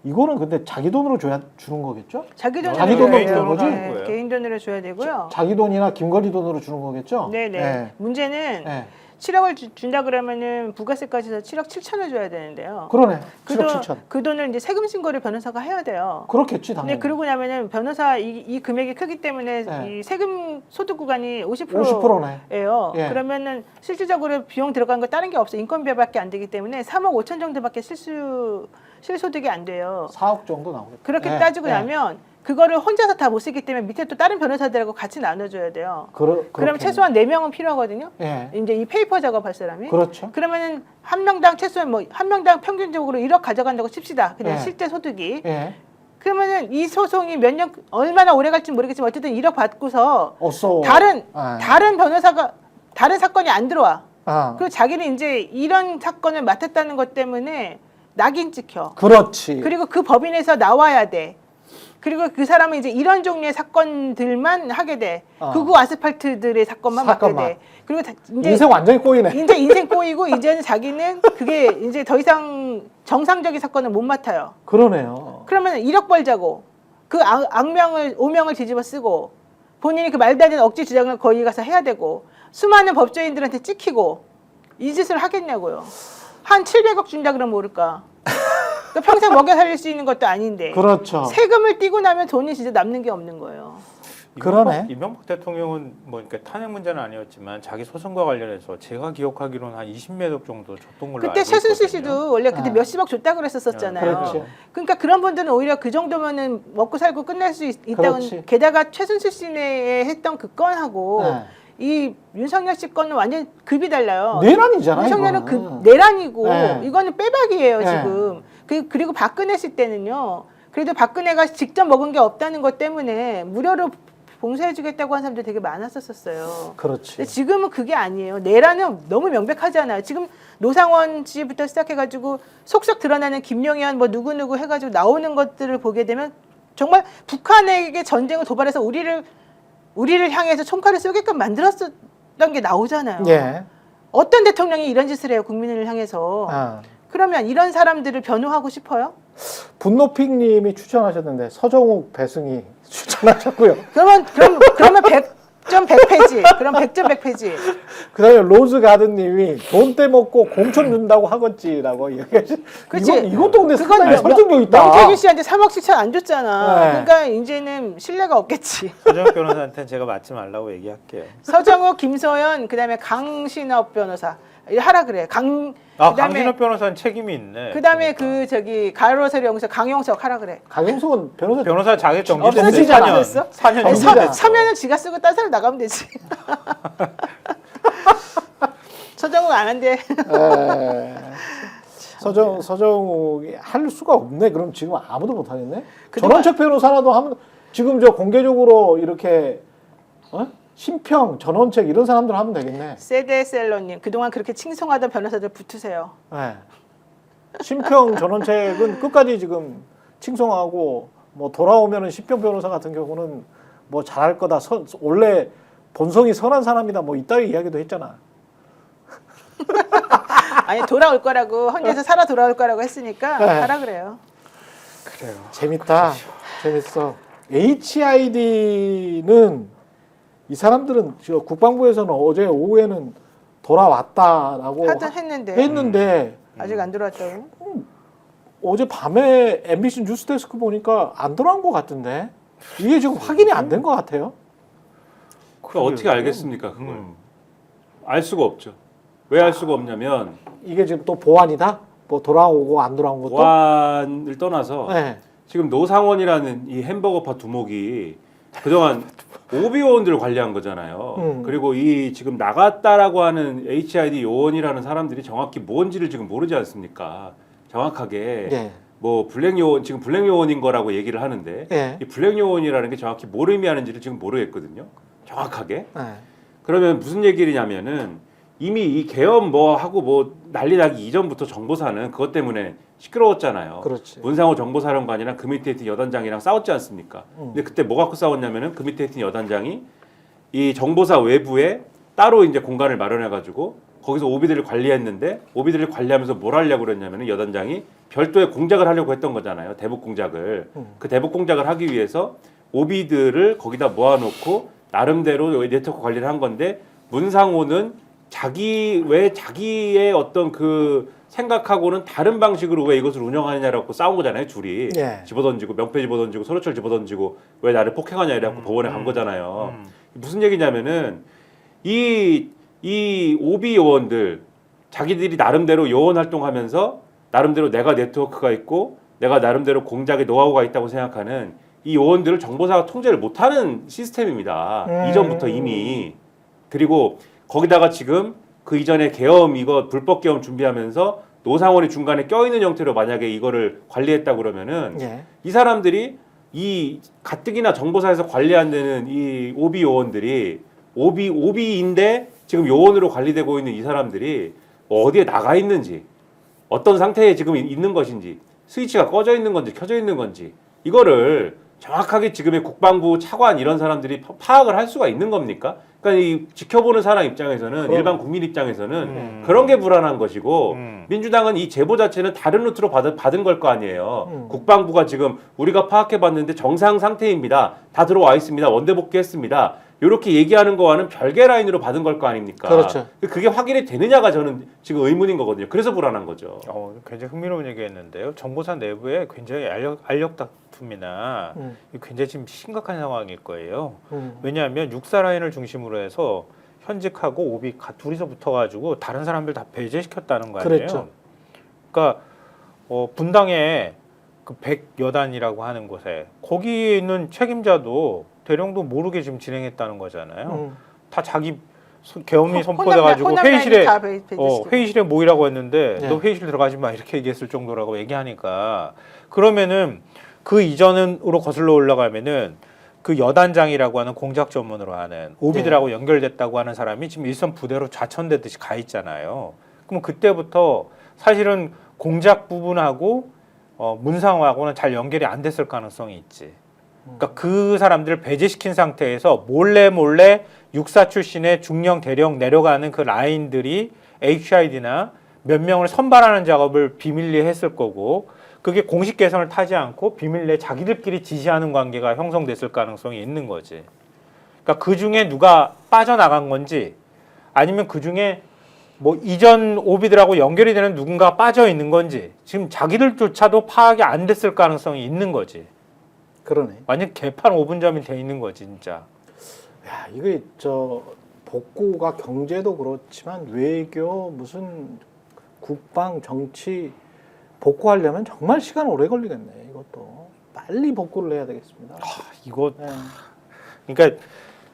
이거는 근데 자기 돈으로 주는 거겠죠? 자기 돈으로 자기 줘야 돈으로 돼요. 주는 거지? 네, 개인 돈으로 줘야 되고요. 자기 돈이나 김건희 돈으로 주는 거겠죠? 네네. 네. 문제는 네. 7억을 준다 그러면은 부가세까지 해서 7억 7천을 줘야 되는데요. 그러네. 그 7억 돈, 7천. 그 돈을 이제 세금 신고를 변호사가 해야 돼요. 그렇겠지 당연히. 근데 그러고 나면은 변호사 이 금액이 크기 때문에 네. 이 세금 소득 구간이 50%네. 50%예요. 예. 그러면은 실질적으로 비용 들어간 거 다른 게 없어. 인건비밖에 안 되기 때문에 3억 5천 정도밖에 실소득이 안 돼요. 4억 정도 나오겠다. 그렇게 예, 따지고 예. 나면 그거를 혼자서 다 못 쓰기 때문에 밑에 또 다른 변호사들하고 같이 나눠줘야 돼요. 그러면 그렇겠네. 최소한 4명은 필요하거든요. 예. 이제 이 페이퍼 작업할 사람이. 그렇죠. 그러면은 한 명당 최소한 한 명당 평균적으로 1억 가져간다고 칩시다. 그냥 예. 실제 소득이. 예. 그러면은 이 소송이 몇 년 얼마나 오래 갈지 모르겠지만 어쨌든 1억 받고서 없어. 다른 변호사가 다른 사건이 안 들어와. 아. 그리고 자기는 이제 이런 사건을 맡았다는 것 때문에 낙인 찍혀. 그렇지. 그리고 그 법인에서 나와야 돼. 그리고 그 사람은 이제 이런 종류의 사건들만 하게 돼. 극우 아스팔트들의 사건만 맡게 돼. 그리고 이제 인생 완전히 꼬이네. 이제 인생 꼬이고 이제는 자기는 그게 이제 더 이상 정상적인 사건을 못 맡아요. 그러네요. 그러면 1억 벌자고 그 오명을 뒤집어 쓰고 본인이 그 말도 안 되는 억지 주장을 거기 가서 해야 되고 수많은 법조인들한테 찍히고 이 짓을 하겠냐고요. 한 700억 준다 그러면 모를까. 그러니까 평생 먹여 살릴 수 있는 것도 아닌데. 그렇죠. 세금을 떼고 나면 돈이 진짜 남는 게 없는 거예요. 그러네. 이명박 대통령은 뭐 이렇게 탄핵 문제는 아니었지만 자기 소송과 관련해서 제가 기억하기로는 한 20몇 억 정도 줬던 걸로 알고 그때 있거든요. 최순실 씨도 원래 그때 아. 몇십억 줬다 그랬었잖아요. 그렇죠. 그러니까 그런 분들은 오히려 그 정도면은 먹고 살고 끝날 수 있다는. 그렇지. 게다가 최순실 씨네 했던 그 건하고 네. 이 윤석열 씨 건은 완전 급이 달라요. 내란이잖아요. 윤석열은 이거는. 내란이고 네. 이거는 빼박이에요 네. 지금. 그리고 박근혜 씨 때는요. 그래도 박근혜가 직접 먹은 게 없다는 것 때문에 무료로 봉쇄해주겠다고 한 사람들 되게 많았었어요. 그렇지. 근데 지금은 그게 아니에요. 내란은 너무 명백하잖아요. 지금 노상원 씨부터 시작해가지고 속속 드러나는 김용현 뭐 누구누구 해가지고 나오는 것들을 보게 되면 정말 북한에게 전쟁을 도발해서 우리를 향해서 총칼을 쏘게끔 만들었던 게 나오잖아요. 예. 어떤 대통령이 이런 짓을 해요, 국민을 향해서. 아. 그러면 이런 사람들을 변호하고 싶어요? 분노픽님이 추천하셨는데 서정욱 배승이 추천하셨고요. 그러면 100점 100페이지. 그럼 100점 100페이지. 그다음에 로즈가든님이 돈 떼먹고 공천 준다고 하겠지라고 얘기하시. 그치. 이것도 근데 그건 상당히 설득력 있다. 명태균 씨한테 3억 7천 안 줬잖아. 네. 그러니까 이제는 신뢰가 없겠지. 서정욱 변호사한테는 제가 맞지 말라고 얘기할게요. 서정욱, 김소연, 그다음에 강신업 변호사 하라 그래. 그다음에 강신업 변호사는 책임이 있네. 그다음에 그러니까. 가로세로 영사 강용석 하라 그래. 강용석은 변호사 자격 정지 없어지지 않았어? 4년 아니, 서면은 지가 쓰고 딴 사람 나가면 되지. 서정욱 안 한대. 서정욱이 할 수가 없네. 그럼 지금 아무도 못 하겠네. 그동안- 전원책 변호사라도 하면 지금 저 공개적으로 이렇게 심평, 전원책 이런 사람들 하면 되겠네. 세대셀러님 그동안 그렇게 칭송하던 변호사들 붙으세요. 네. 심평 전원책은 끝까지 지금 칭송하고 뭐 돌아오면은 심평 변호사 같은 경우는 뭐 잘할 거다. 원래 본성이 선한 사람이다. 뭐 이따위 이야기도 했잖아. 아니 돌아올 거라고 헌재에서 살아 돌아올 거라고 했으니까 네. 하라 그래요. 그래요. 재밌다. 재밌어. HID는 이 사람들은 저 국방부에서는 어제 오후에는 돌아왔다라고 하든 했는데 했는데 아직 안 들어왔다고. 어제 밤에 MBC 뉴스데스크 보니까 안 돌아온 것 같은데 이게 지금 확인이 안 된 것 같아요. 그 어떻게 알겠습니까? 그걸 알 수가 없죠. 왜 알 수가 없냐면 이게 지금 또 보안이다? 뭐 돌아오고 안 돌아온 것도? 보안을 떠나서 네. 지금 노상원이라는 이 햄버거파 두목이 그동안 오비요원들을 관리한 거잖아요. 그리고 이 지금 나갔다라고 하는 HID 요원이라는 사람들이 정확히 뭔지를 지금 모르지 않습니까? 정확하게 네. 뭐 블랙 요원 지금 블랙 요원인 거라고 얘기를 하는데 네. 이 블랙 요원이라는 게 정확히 뭘 의미하는지를 지금 모르겠거든요. 정확하게. 네. 그러면 무슨 얘기냐면은 이미 이 계엄 뭐 하고 뭐 난리 나기 이전부터 정보사는 그것 때문에 시끄러웠잖아요. 그렇지. 문상호 정보사령관이랑 그 밑에 있던 여단장이랑 싸웠지 않습니까? 근데 그때 뭐 갖고 싸웠냐면은 그 밑에 있던 여단장이 이 정보사 외부에 따로 이제 공간을 마련해 가지고 거기서 오비들을 관리했는데 오비들을 관리하면서 뭘 하려고 그랬냐면은 여단장이 별도의 공작을 하려고 했던 거잖아요. 대북 공작을. 그 대북 공작을 하기 위해서 오비들을 거기다 모아놓고 나름대로 네트워크 관리를 한 건데 문상호는 자기의 어떤 그 생각하고는 다른 방식으로 왜 이것을 운영하느냐라고 싸운 거잖아요. 둘이 예. 집어던지고 명패 집어던지고 소로철 집어던지고 왜 나를 폭행하냐 이래갖고 법원에 간 거잖아요. 무슨 얘기냐면은 이 오비 요원들 자기들이 나름대로 요원 활동하면서 나름대로 내가 네트워크가 있고 내가 나름대로 공작에 노하우가 있다고 생각하는 이 요원들을 정보사가 통제를 못하는 시스템입니다. 이전부터 이미. 그리고 거기다가 지금 그 이전에 계엄 이거 불법 계엄 준비하면서 노상원이 중간에 껴있는 형태로 만약에 이거를 관리했다 그러면은 예. 이 사람들이 이 가뜩이나 정보사에서 관리 안 되는 이 오비 요원들이 오비인데 지금 요원으로 관리되고 있는 이 사람들이 뭐 어디에 나가 있는지 어떤 상태에 지금 있는 것인지 스위치가 꺼져 있는 건지 켜져 있는 건지 이거를 정확하게 지금의 국방부 차관 이런 사람들이 파악을 할 수가 있는 겁니까? 그러니까 이 지켜보는 사람 입장에서는 일반 국민 입장에서는 그런 게 불안한 것이고 민주당은 이 제보 자체는 다른 루트로 받은 걸 거 아니에요. 국방부가 지금 우리가 파악해봤는데 정상 상태입니다. 다 들어와 있습니다. 원대 복귀했습니다. 이렇게 얘기하는 거와는 별개 라인으로 받은 걸 거 아닙니까? 그렇죠. 그게 확인이 되느냐가 저는 지금 의문인 거거든요. 그래서 불안한 거죠. 굉장히 흥미로운 얘기했는데요. 정보사 내부에 굉장히 알력 다툼이나 굉장히 지금 심각한 상황일 거예요. 왜냐하면 육사 라인을 중심으로 해서 현직하고 오비 둘이서 붙어가지고 다른 사람들 다 배제시켰다는 거 아니에요. 그렇죠. 그러니까 분당에 그 백여단이라고 하는 곳에 거기에 있는 책임자도 대령도 모르게 지금 진행했다는 거잖아요. 다 자기 계엄이 선포돼가지고 회의실에 회의실에 모이라고 했는데 네. 너 회의실 들어가지 마 이렇게 얘기했을 정도라고 얘기하니까 그러면은 그 이전으로 거슬러 올라가면은 그 여단장이라고 하는 공작 전문으로 하는 오비들하고 연결됐다고 하는 사람이 지금 일선 부대로 좌천되듯이 가 있잖아요. 그럼 그때부터 사실은 공작 부분하고 문상호하고는 잘 연결이 안 됐을 가능성이 있지. 그러니까 그 사람들을 배제시킨 상태에서 몰래 육사 출신의 중령 대령 내려가는 그 라인들이 HID나 몇 명을 선발하는 작업을 비밀리에 했을 거고 그게 공식 개선을 타지 않고 비밀리에 자기들끼리 지시하는 관계가 형성됐을 가능성이 있는 거지. 그러니까 그 중에 누가 빠져나간 건지 아니면 그 중에 뭐 이전 오비들하고 연결이 되는 누군가 빠져 있는 건지 지금 자기들조차도 파악이 안 됐을 가능성이 있는 거지. 그러네. 완전 개판 5분점이 돼 있는 거지 진짜. 야, 이게 복구가 경제도 그렇지만 외교 무슨 국방 정치 복구하려면 정말 시간 오래 걸리겠네. 이것도 빨리 복구를 해야 되겠습니다. 이거 네, 그러니까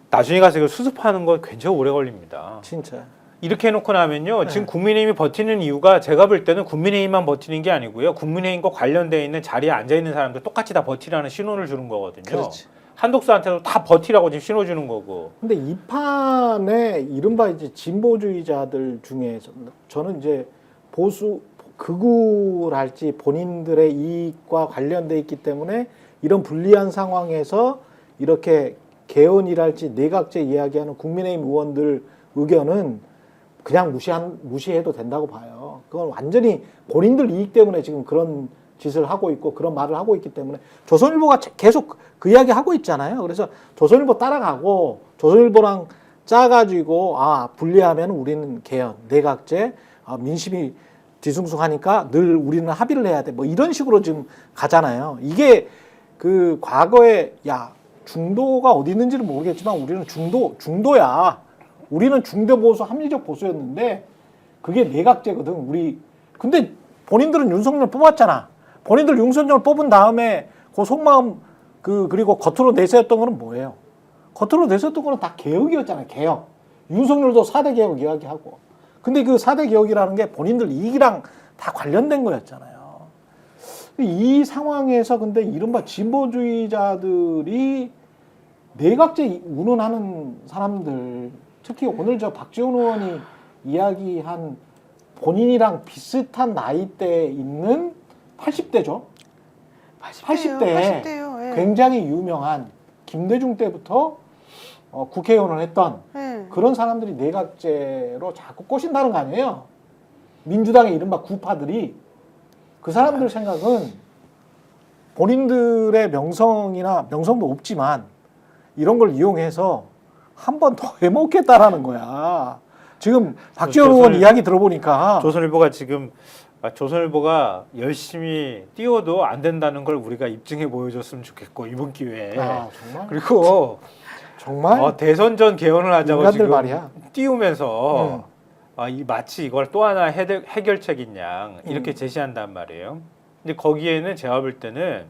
나중에 가서 이거 수습하는 거 굉장히 오래 걸립니다. 진짜. 이렇게 해놓고 나면요. 지금 국민의힘이 버티는 이유가 제가 볼 때는 국민의힘만 버티는 게 아니고요. 국민의힘과 관련되어 있는 자리에 앉아있는 사람들 똑같이 다 버티라는 신호를 주는 거거든요. 그렇지. 한독수한테도 다 버티라고 지금 신호주는 거고. 근데 이 판에 이른바 이제 진보주의자들 중에 저는 이제 보수 극우랄지 본인들의 이익과 관련돼 있기 때문에 이런 불리한 상황에서 이렇게 개헌이랄지 내각제 이야기하는 국민의힘 의원들 의견은 그냥 무시해도 된다고 봐요. 그건 완전히 본인들 이익 때문에 지금 그런 짓을 하고 있고 그런 말을 하고 있기 때문에 조선일보가 계속 그 이야기 하고 있잖아요. 그래서 조선일보 따라가고 조선일보랑 짜가지고 분리하면 우리는 개헌, 내각제, 민심이 뒤숭숭하니까 늘 우리는 합의를 해야 돼. 뭐 이런 식으로 지금 가잖아요. 이게 그 과거에 중도가 어디 있는지는 모르겠지만 우리는 중도야. 우리는 중도 보수, 합리적 보수였는데 그게 내각제거든. 근데 본인들은 윤석열 뽑았잖아. 본인들 윤석열 뽑은 다음에 그 속마음 그리고 겉으로 내세웠던 거는 뭐예요? 겉으로 내세웠던 거는 다 개혁이었잖아요. 개혁. 윤석열도 4대 개혁 이야기하고. 근데 그 4대 개혁이라는 게 본인들 이익이랑 다 관련된 거였잖아요. 이 상황에서 근데 이른바 진보주의자들이 내각제 운운하는 사람들, 특히 오늘 저 박지원 의원이 이야기한 본인이랑 비슷한 나이대에 있는 80대죠. 80대에 80대요. 예. 굉장히 유명한 김대중 때부터 국회의원을 했던 예. 그런 사람들이 내각제로 자꾸 꼬신다는 거 아니에요. 민주당의 이른바 구파들이 그 사람들 생각은 본인들의 명성도 없지만 이런 걸 이용해서 한 번 더 해먹겠다라는 거야. 지금 박지원 의원 이야기 들어보니까 조선일보가 열심히 띄워도 안 된다는 걸 우리가 입증해 보여줬으면 좋겠고 이번 기회에. 정말? 그리고 정말 대선 전 개헌을 하자고 인간들 지금 말이야. 띄우면서 마치 이걸 또 하나 해결책인 양 이렇게 제시한단 말이에요. 근데 거기에는 제가 볼 때는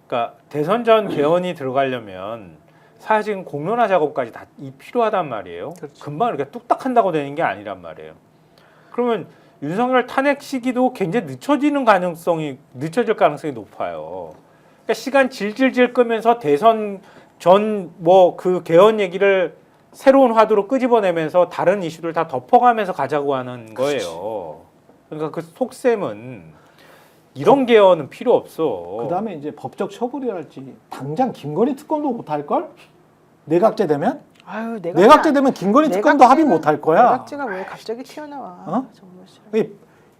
그러니까 대선 전 개헌이 들어가려면 사실은 공론화 작업까지 다 필요하단 말이에요. 그렇지. 금방 이렇게 뚝딱 한다고 되는 게 아니란 말이에요. 그러면 윤석열 탄핵 시기도 굉장히 늦춰질 가능성이 높아요. 그러니까 시간 질질질 끄면서 대선 전 그 개헌 얘기를 새로운 화두로 끄집어내면서 다른 이슈들 다 덮어가면서 가자고 하는 거예요. 그러니까 그 속셈은 이런 개헌은 필요 없어. 그다음에 이제 법적 처벌이랄지 당장 김건희 특검도 못 할 걸? 내각제 되면? 아유, 내각제 되면 김건희 특검도 합의 못 할 거야. 내각제가 왜 갑자기 튀어나와? 정말 싫어. 이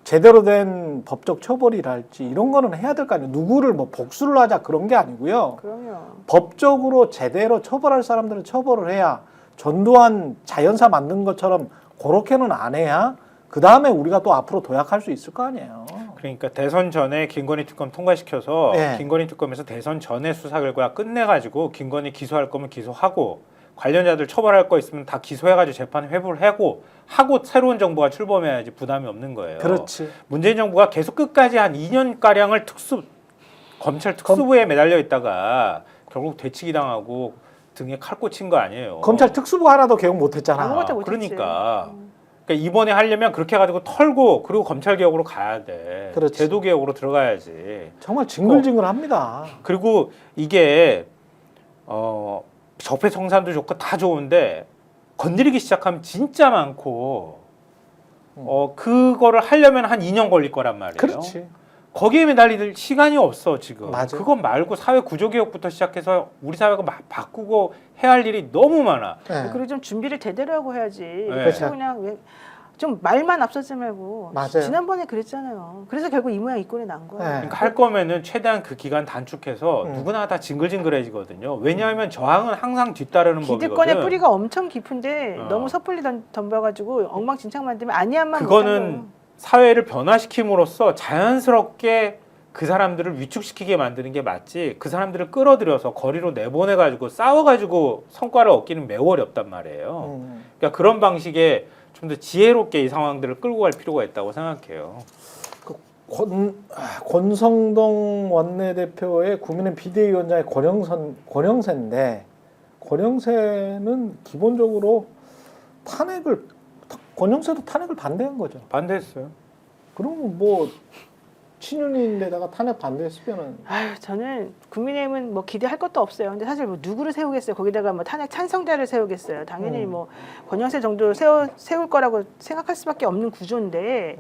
제대로 된 법적 처벌이랄지 이런 거는 해야 될 거 아니에요. 누구를 뭐 복수를 하자 그런 게 아니고요. 그럼요. 법적으로 제대로 처벌할 사람들은 처벌을 해야 전두환 자연사 만든 것처럼 그렇게는 안 해야 그 다음에 우리가 또 앞으로 도약할 수 있을 거 아니에요. 그러니까 대선 전에 김건희 특검 통과시켜서 네. 김건희 특검에서 대선 전에 수사 결과 끝내가지고 김건희 기소할 거면 기소하고 관련자들 처벌할 거 있으면 다 기소해가지고 재판 회부를 하고 새로운 정부가 출범해야지 부담이 없는 거예요. 그렇지. 문재인 정부가 계속 끝까지 한 2년 가량을 검찰 특수부에 매달려 있다가 결국 되치기 당하고 등에 칼 꽂힌 거 아니에요. 검찰 특수부 하나도 개혁 못했잖아. 아무것도 못했지. 그러니까 이번에 하려면 그렇게 해가지고 털고 그리고 검찰 개혁으로 가야 돼. 그렇지. 제도 개혁으로 들어가야지. 정말 징글징글합니다. 그리고 이게 적폐청산도 좋고 다 좋은데 건드리기 시작하면 진짜 많고 그거를 하려면 한 2년 걸릴 거란 말이에요. 그렇지. 거기에 매달릴 시간이 없어 지금. 맞아. 그거 말고 사회 구조개혁부터 시작해서 우리 사회가 바꾸고 해야 할 일이 너무 많아. 네. 그리고 좀 준비를 제대로 하고 해야지. 그렇죠. 그냥 좀 말만 앞서지 말고. 맞아요. 지난번에 그랬잖아요. 그래서 결국 이 모양 이 꼴이 난 거야. 네. 그러니까 할 거면은 최대한 그 기간 단축해서 누구나 다 징글징글해지거든요. 왜냐하면 저항은 항상 뒤따르는 법이거든. 기득권의 뿌리가 엄청 깊은데 어. 너무 섣불리 덤벼가지고 엉망진창 만들면 아니야만 그거는 사회를 변화시킴으로써 자연스럽게 그 사람들을 위축시키게 만드는 게 맞지 그 사람들을 끌어들여서 거리로 내보내가지고 싸워가지고 성과를 얻기는 매우 어렵단 말이에요. 그러니까 그런 방식의 좀 더 지혜롭게 이 상황들을 끌고 갈 필요가 있다고 생각해요. 권성동 원내대표의 국민의힘 비대위원장의 권영세인데 권영세는 기본적으로 권영세도 탄핵을 반대한 거죠. 반대했어요. 그러면 뭐 친윤인데다가 탄핵 반대했으면은 아유, 저는 국민의힘은 뭐 기대할 것도 없어요. 근데 사실 뭐 누구를 세우겠어요? 거기다가 뭐 탄핵 찬성자를 세우겠어요? 당연히 뭐 권영세 정도 세울 거라고 생각할 수밖에 없는 구조인데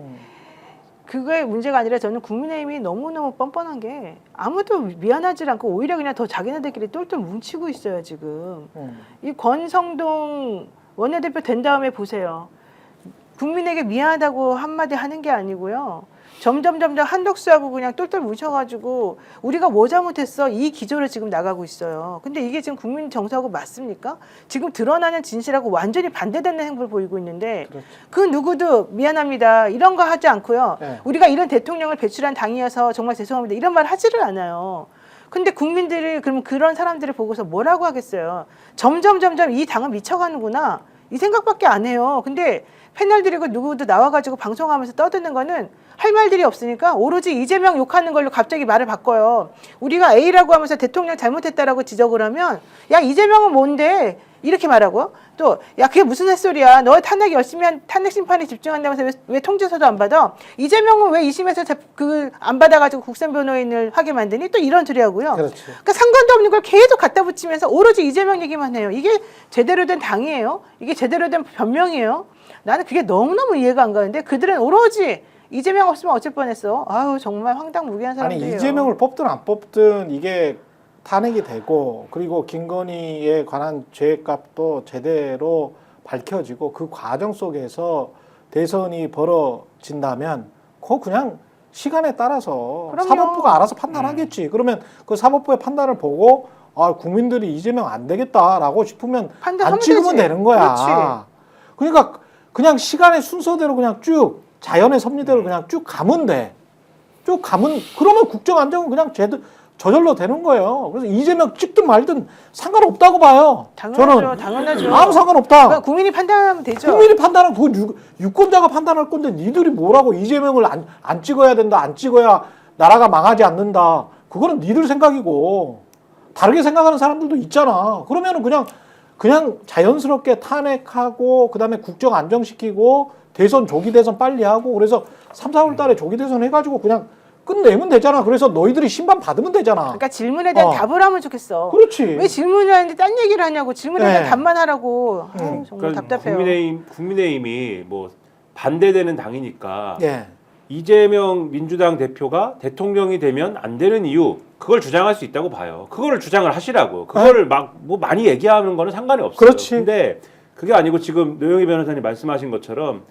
그거의 문제가 아니라 저는 국민의힘이 너무너무 뻔뻔한 게 아무도 미안하지 않고 오히려 그냥 더 자기네들끼리 똘똘 뭉치고 있어요, 지금. 이 권성동 원내대표 된 다음에 보세요. 국민에게 미안하다고 한마디 하는 게 아니고요. 점점 한덕수하고 그냥 똘똘 뭉쳐가지고 우리가 뭐 잘못했어? 이 기조로 지금 나가고 있어요. 근데 이게 지금 국민 정서하고 맞습니까? 지금 드러나는 진실하고 완전히 반대되는 행보를 보이고 있는데 그렇죠. 그 누구도 미안합니다. 이런 거 하지 않고요. 네. 우리가 이런 대통령을 배출한 당이어서 정말 죄송합니다. 이런 말 하지를 않아요. 근데 국민들이 그러면 그런 사람들을 보고서 뭐라고 하겠어요? 점점 이 당은 미쳐가는구나. 이 생각밖에 안 해요. 근데 패널들이고 누구도 나와가지고 방송하면서 떠드는 거는 할 말들이 없으니까 오로지 이재명 욕하는 걸로 갑자기 말을 바꿔요. 우리가 A라고 하면서 대통령 잘못했다라고 지적을 하면 야 이재명은 뭔데 이렇게 말하고 또 야 그게 무슨 햇소리야. 너 탄핵 열심히 한 탄핵 심판에 집중한다면서 왜 통지서도 안 받아? 이재명은 왜 2심에서 그 안 받아가지고 국선 변호인을 하게 만드니? 또 이런 소리 하고요. 그렇죠. 그러니까 상관도 없는 걸 계속 갖다 붙이면서 오로지 이재명 얘기만 해요. 이게 제대로 된 당이에요? 이게 제대로 된 변명이에요? 나는 그게 너무너무 이해가 안 가는데 그들은 오로지 이재명 없으면 어쩔 뻔했어. 아유 정말 황당무계한 사람들이에요. 아니 이재명을 뽑든 안 뽑든 이게 탄핵이 되고 그리고 김건희에 관한 죄값도 제대로 밝혀지고 그 과정 속에서 대선이 벌어진다면 그거 그냥 시간에 따라서 그럼요. 사법부가 알아서 판단하겠지. 그러면 그 사법부의 판단을 보고 아 국민들이 이재명 안 되겠다라고 싶으면 판단하면 안 찍으면 되지. 되는 거야. 그렇지. 그러니까 그냥 시간의 순서대로 그냥 쭉 자연의 섭리대로 그냥 쭉 가면 돼. 쭉 가면 그러면 국정 안정은 그냥 저절로 되는 거예요. 그래서 이재명 찍든 말든 상관없다고 봐요. 당연하죠. 저는 당연하죠. 아무 상관없다. 그러니까 국민이 판단하면 되죠. 국민이 판단은 그거 유권자가 판단할 건데 니들이 뭐라고 이재명을 안 찍어야 된다. 안 찍어야 나라가 망하지 않는다. 그거는 니들 생각이고 다르게 생각하는 사람들도 있잖아. 그러면은 그냥 자연스럽게 탄핵하고 그다음에 국정 안정시키고 대선 조기 대선 빨리 하고 그래서 3, 4월 달에 조기 대선 해가지고 그냥 끝내면 되잖아. 그래서 너희들이 신반 받으면 되잖아. 그러니까 질문에 대한 답을 하면 좋겠어. 그렇지. 왜 질문을 하는데 딴 얘기를 하냐고. 질문에 대한 네. 답만 하라고. 아유, 정말 그러니까 답답해요. 국민의힘이 뭐 반대되는 당이니까 예. 이재명 민주당 대표가 대통령이 되면 안 되는 이유 그걸 주장할 수 있다고 봐요. 그거를 주장을 하시라고. 그거를 막 뭐 많이 얘기하는 거는 상관이 없어요. 그렇지. 근데 그게 아니고 지금 노영희 변호사님 말씀하신 것처럼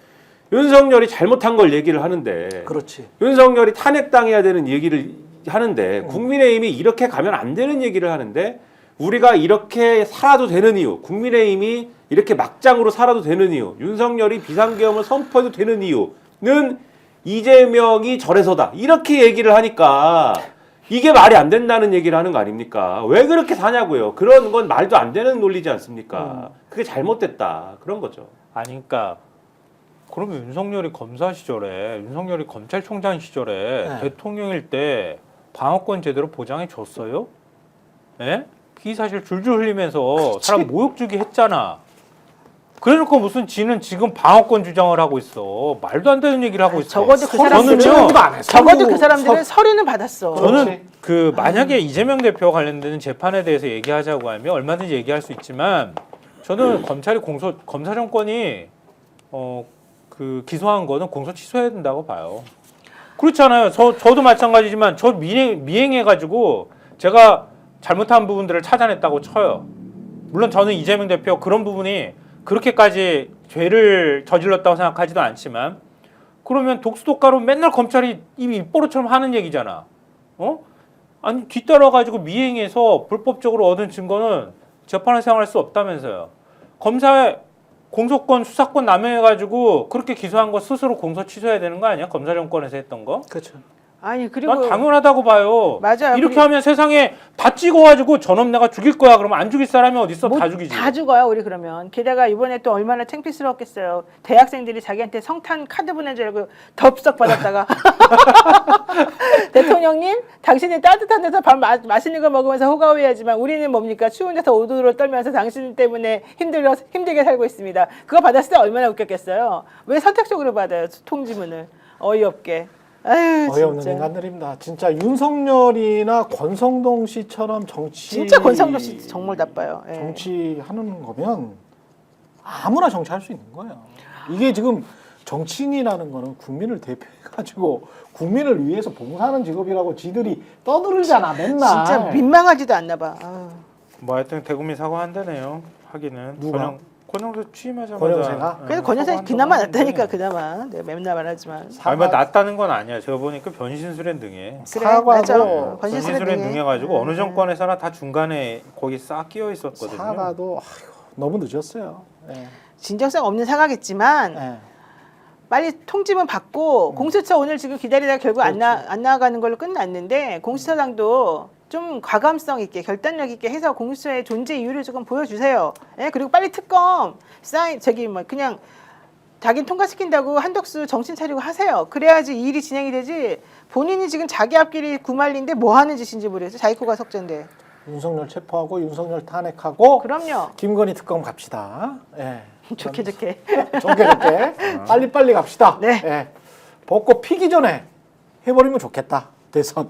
윤석열이 잘못한 걸 얘기를 하는데 그렇지. 윤석열이 탄핵당해야 되는 얘기를 하는데 국민의힘이 이렇게 가면 안 되는 얘기를 하는데 우리가 이렇게 살아도 되는 이유, 국민의힘이 이렇게 막장으로 살아도 되는 이유, 윤석열이 비상계엄을 선포해도 되는 이유는 이재명이 저래서다. 이렇게 얘기를 하니까 이게 말이 안 된다는 얘기를 하는 거 아닙니까? 왜 그렇게 사냐고요. 그런 건 말도 안 되는 논리지 않습니까? 그게 잘못됐다. 그런 거죠. 아니 그러니까 그러면 윤석열이 검사 시절에 윤석열이 검찰총장 시절에 네. 대통령일 때 방어권 제대로 보장해 줬어요? 예? 피의사실 줄줄 흘리면서 그렇지. 사람 모욕 주기 했잖아. 그래놓고 무슨 지는 지금 방어권 주장을 하고 있어. 말도 안 되는 얘기를 하고 있어. 적어도 그 저는요. 사람들은 적어도 그 사람들은 서류는 받았어. 저는 그 만약에 이재명 대표와 관련된 재판에 대해서 얘기하자고 하면 얼마든지 얘기할 수 있지만 저는 검찰이 검사 정권이 그 기소한 거는 공소 취소해야 된다고 봐요. 그렇잖아요. 저도 마찬가지지만 저 미행해가지고 제가 잘못한 부분들을 찾아냈다고 쳐요. 물론 저는 이재명 대표 그런 부분이 그렇게까지 죄를 저질렀다고 생각하지도 않지만 그러면 독수독가로 맨날 검찰이 입이 입버릇처럼 하는 얘기잖아. 아니 뒤따라가지고 미행해서 불법적으로 얻은 증거는 재판을 생활할 수 없다면서요. 검사의 공소권 수사권 남용해가지고 그렇게 기소한 거 스스로 공소 취소해야 되는 거 아니야? 검사 정권에서 했던 거? 그렇죠. 아니 그리고 난 당연하다고 봐요. 맞아요. 이렇게 하면 세상에 다 찍어가지고 저놈 내가 죽일 거야. 그러면 안 죽일 사람이 어디 있어? 다 죽이지. 다 죽어요 우리 그러면. 게다가 이번에 또 얼마나 창피스러웠겠어요. 대학생들이 자기한테 성탄 카드 보낸 줄 알고 덥석 받았다가 대통령님 당신이 따뜻한 데서 밥 맛있는 거 먹으면서 호가호위하지만 우리는 뭡니까 추운 데서 오도로 떨면서 당신 때문에 힘들게 살고 있습니다. 그거 받았을 때 얼마나 웃겼겠어요. 왜 선택적으로 받아요 통지문을. 어이없게. 아유 어이없는 진짜. 인간들입니다. 진짜 윤석열이나 권성동 씨처럼 정치 진짜 권상도 씨 정말 나빠요. 예. 정치하는 거면 아무나 정치할 수 있는 거예요. 이게 지금 정치인이라는 거는 국민을 대표해가지고 국민을 위해서 봉사하는 직업이라고 지들이 떠들잖아 맨날. 진짜 민망하지도 않나 봐. 아유. 뭐 하여튼 대국민 사과한다네요. 하기는 누가? 권영세 취임하자마자. 권영세가? 그래서 권여사님 사과한다고 그나마 하는데. 낫다니까 그나마. 내가 맨날 말하지만. 아니 뭐 낫다는 건 아니야. 제가 보니까 변신술에 능해. 그래, 사과도 맞아. 변신술에 변신술에 능해. 능해가지고 어느 정권에서나 다 중간에 거기 싹 끼어 있었거든요. 사과도 아휴, 너무 늦었어요. 예. 진정성 없는 사과겠지만 예. 빨리 통지문 받고 공수처 오늘 지금 기다리다가 결국 안 나가는 걸로 끝났는데 공수처장도 좀 과감성 있게 결단력 있게 해서 공수처의 존재 이유를 조금 보여주세요. 예? 그리고 빨리 특검 저기 뭐 그냥 자기는 통과시킨다고 한덕수 정신 차리고 하세요. 그래야지 이 일이 진행이 되지. 본인이 지금 자기 앞길이 구말린데 뭐 하는 짓인지 모르겠어요. 자기 코가 석재인데. 윤석열 체포하고 윤석열 탄핵하고 그럼요. 김건희 특검 갑시다. 예. 좋게. 좋게 빨리빨리 갑시다. 네. 예. 벚꽃 피기 전에 해버리면 좋겠다. 대선.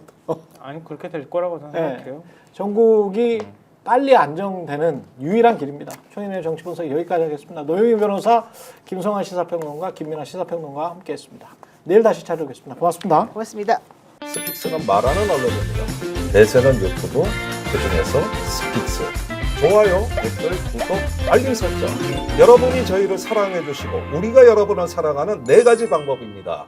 아니 그렇게 될 거라고 생각해요. 전국이 빨리 안정되는 유일한 길입니다. 최인의 정치 분석 여기까지 하겠습니다. 노영희 변호사, 김성환 시사평론가, 김민아 시사평론가와 함께했습니다. 내일 다시 찾아오겠습니다. 고맙습니다. 고맙습니다. 스픽스는 말하는 언론입니다. 대세는 유튜브, 그중에서 스픽스. 좋아요, 댓글, 구독, 알림 설정. 여러분이 저희를 사랑해 주시고 우리가 여러분을 사랑하는 4가지 방법입니다.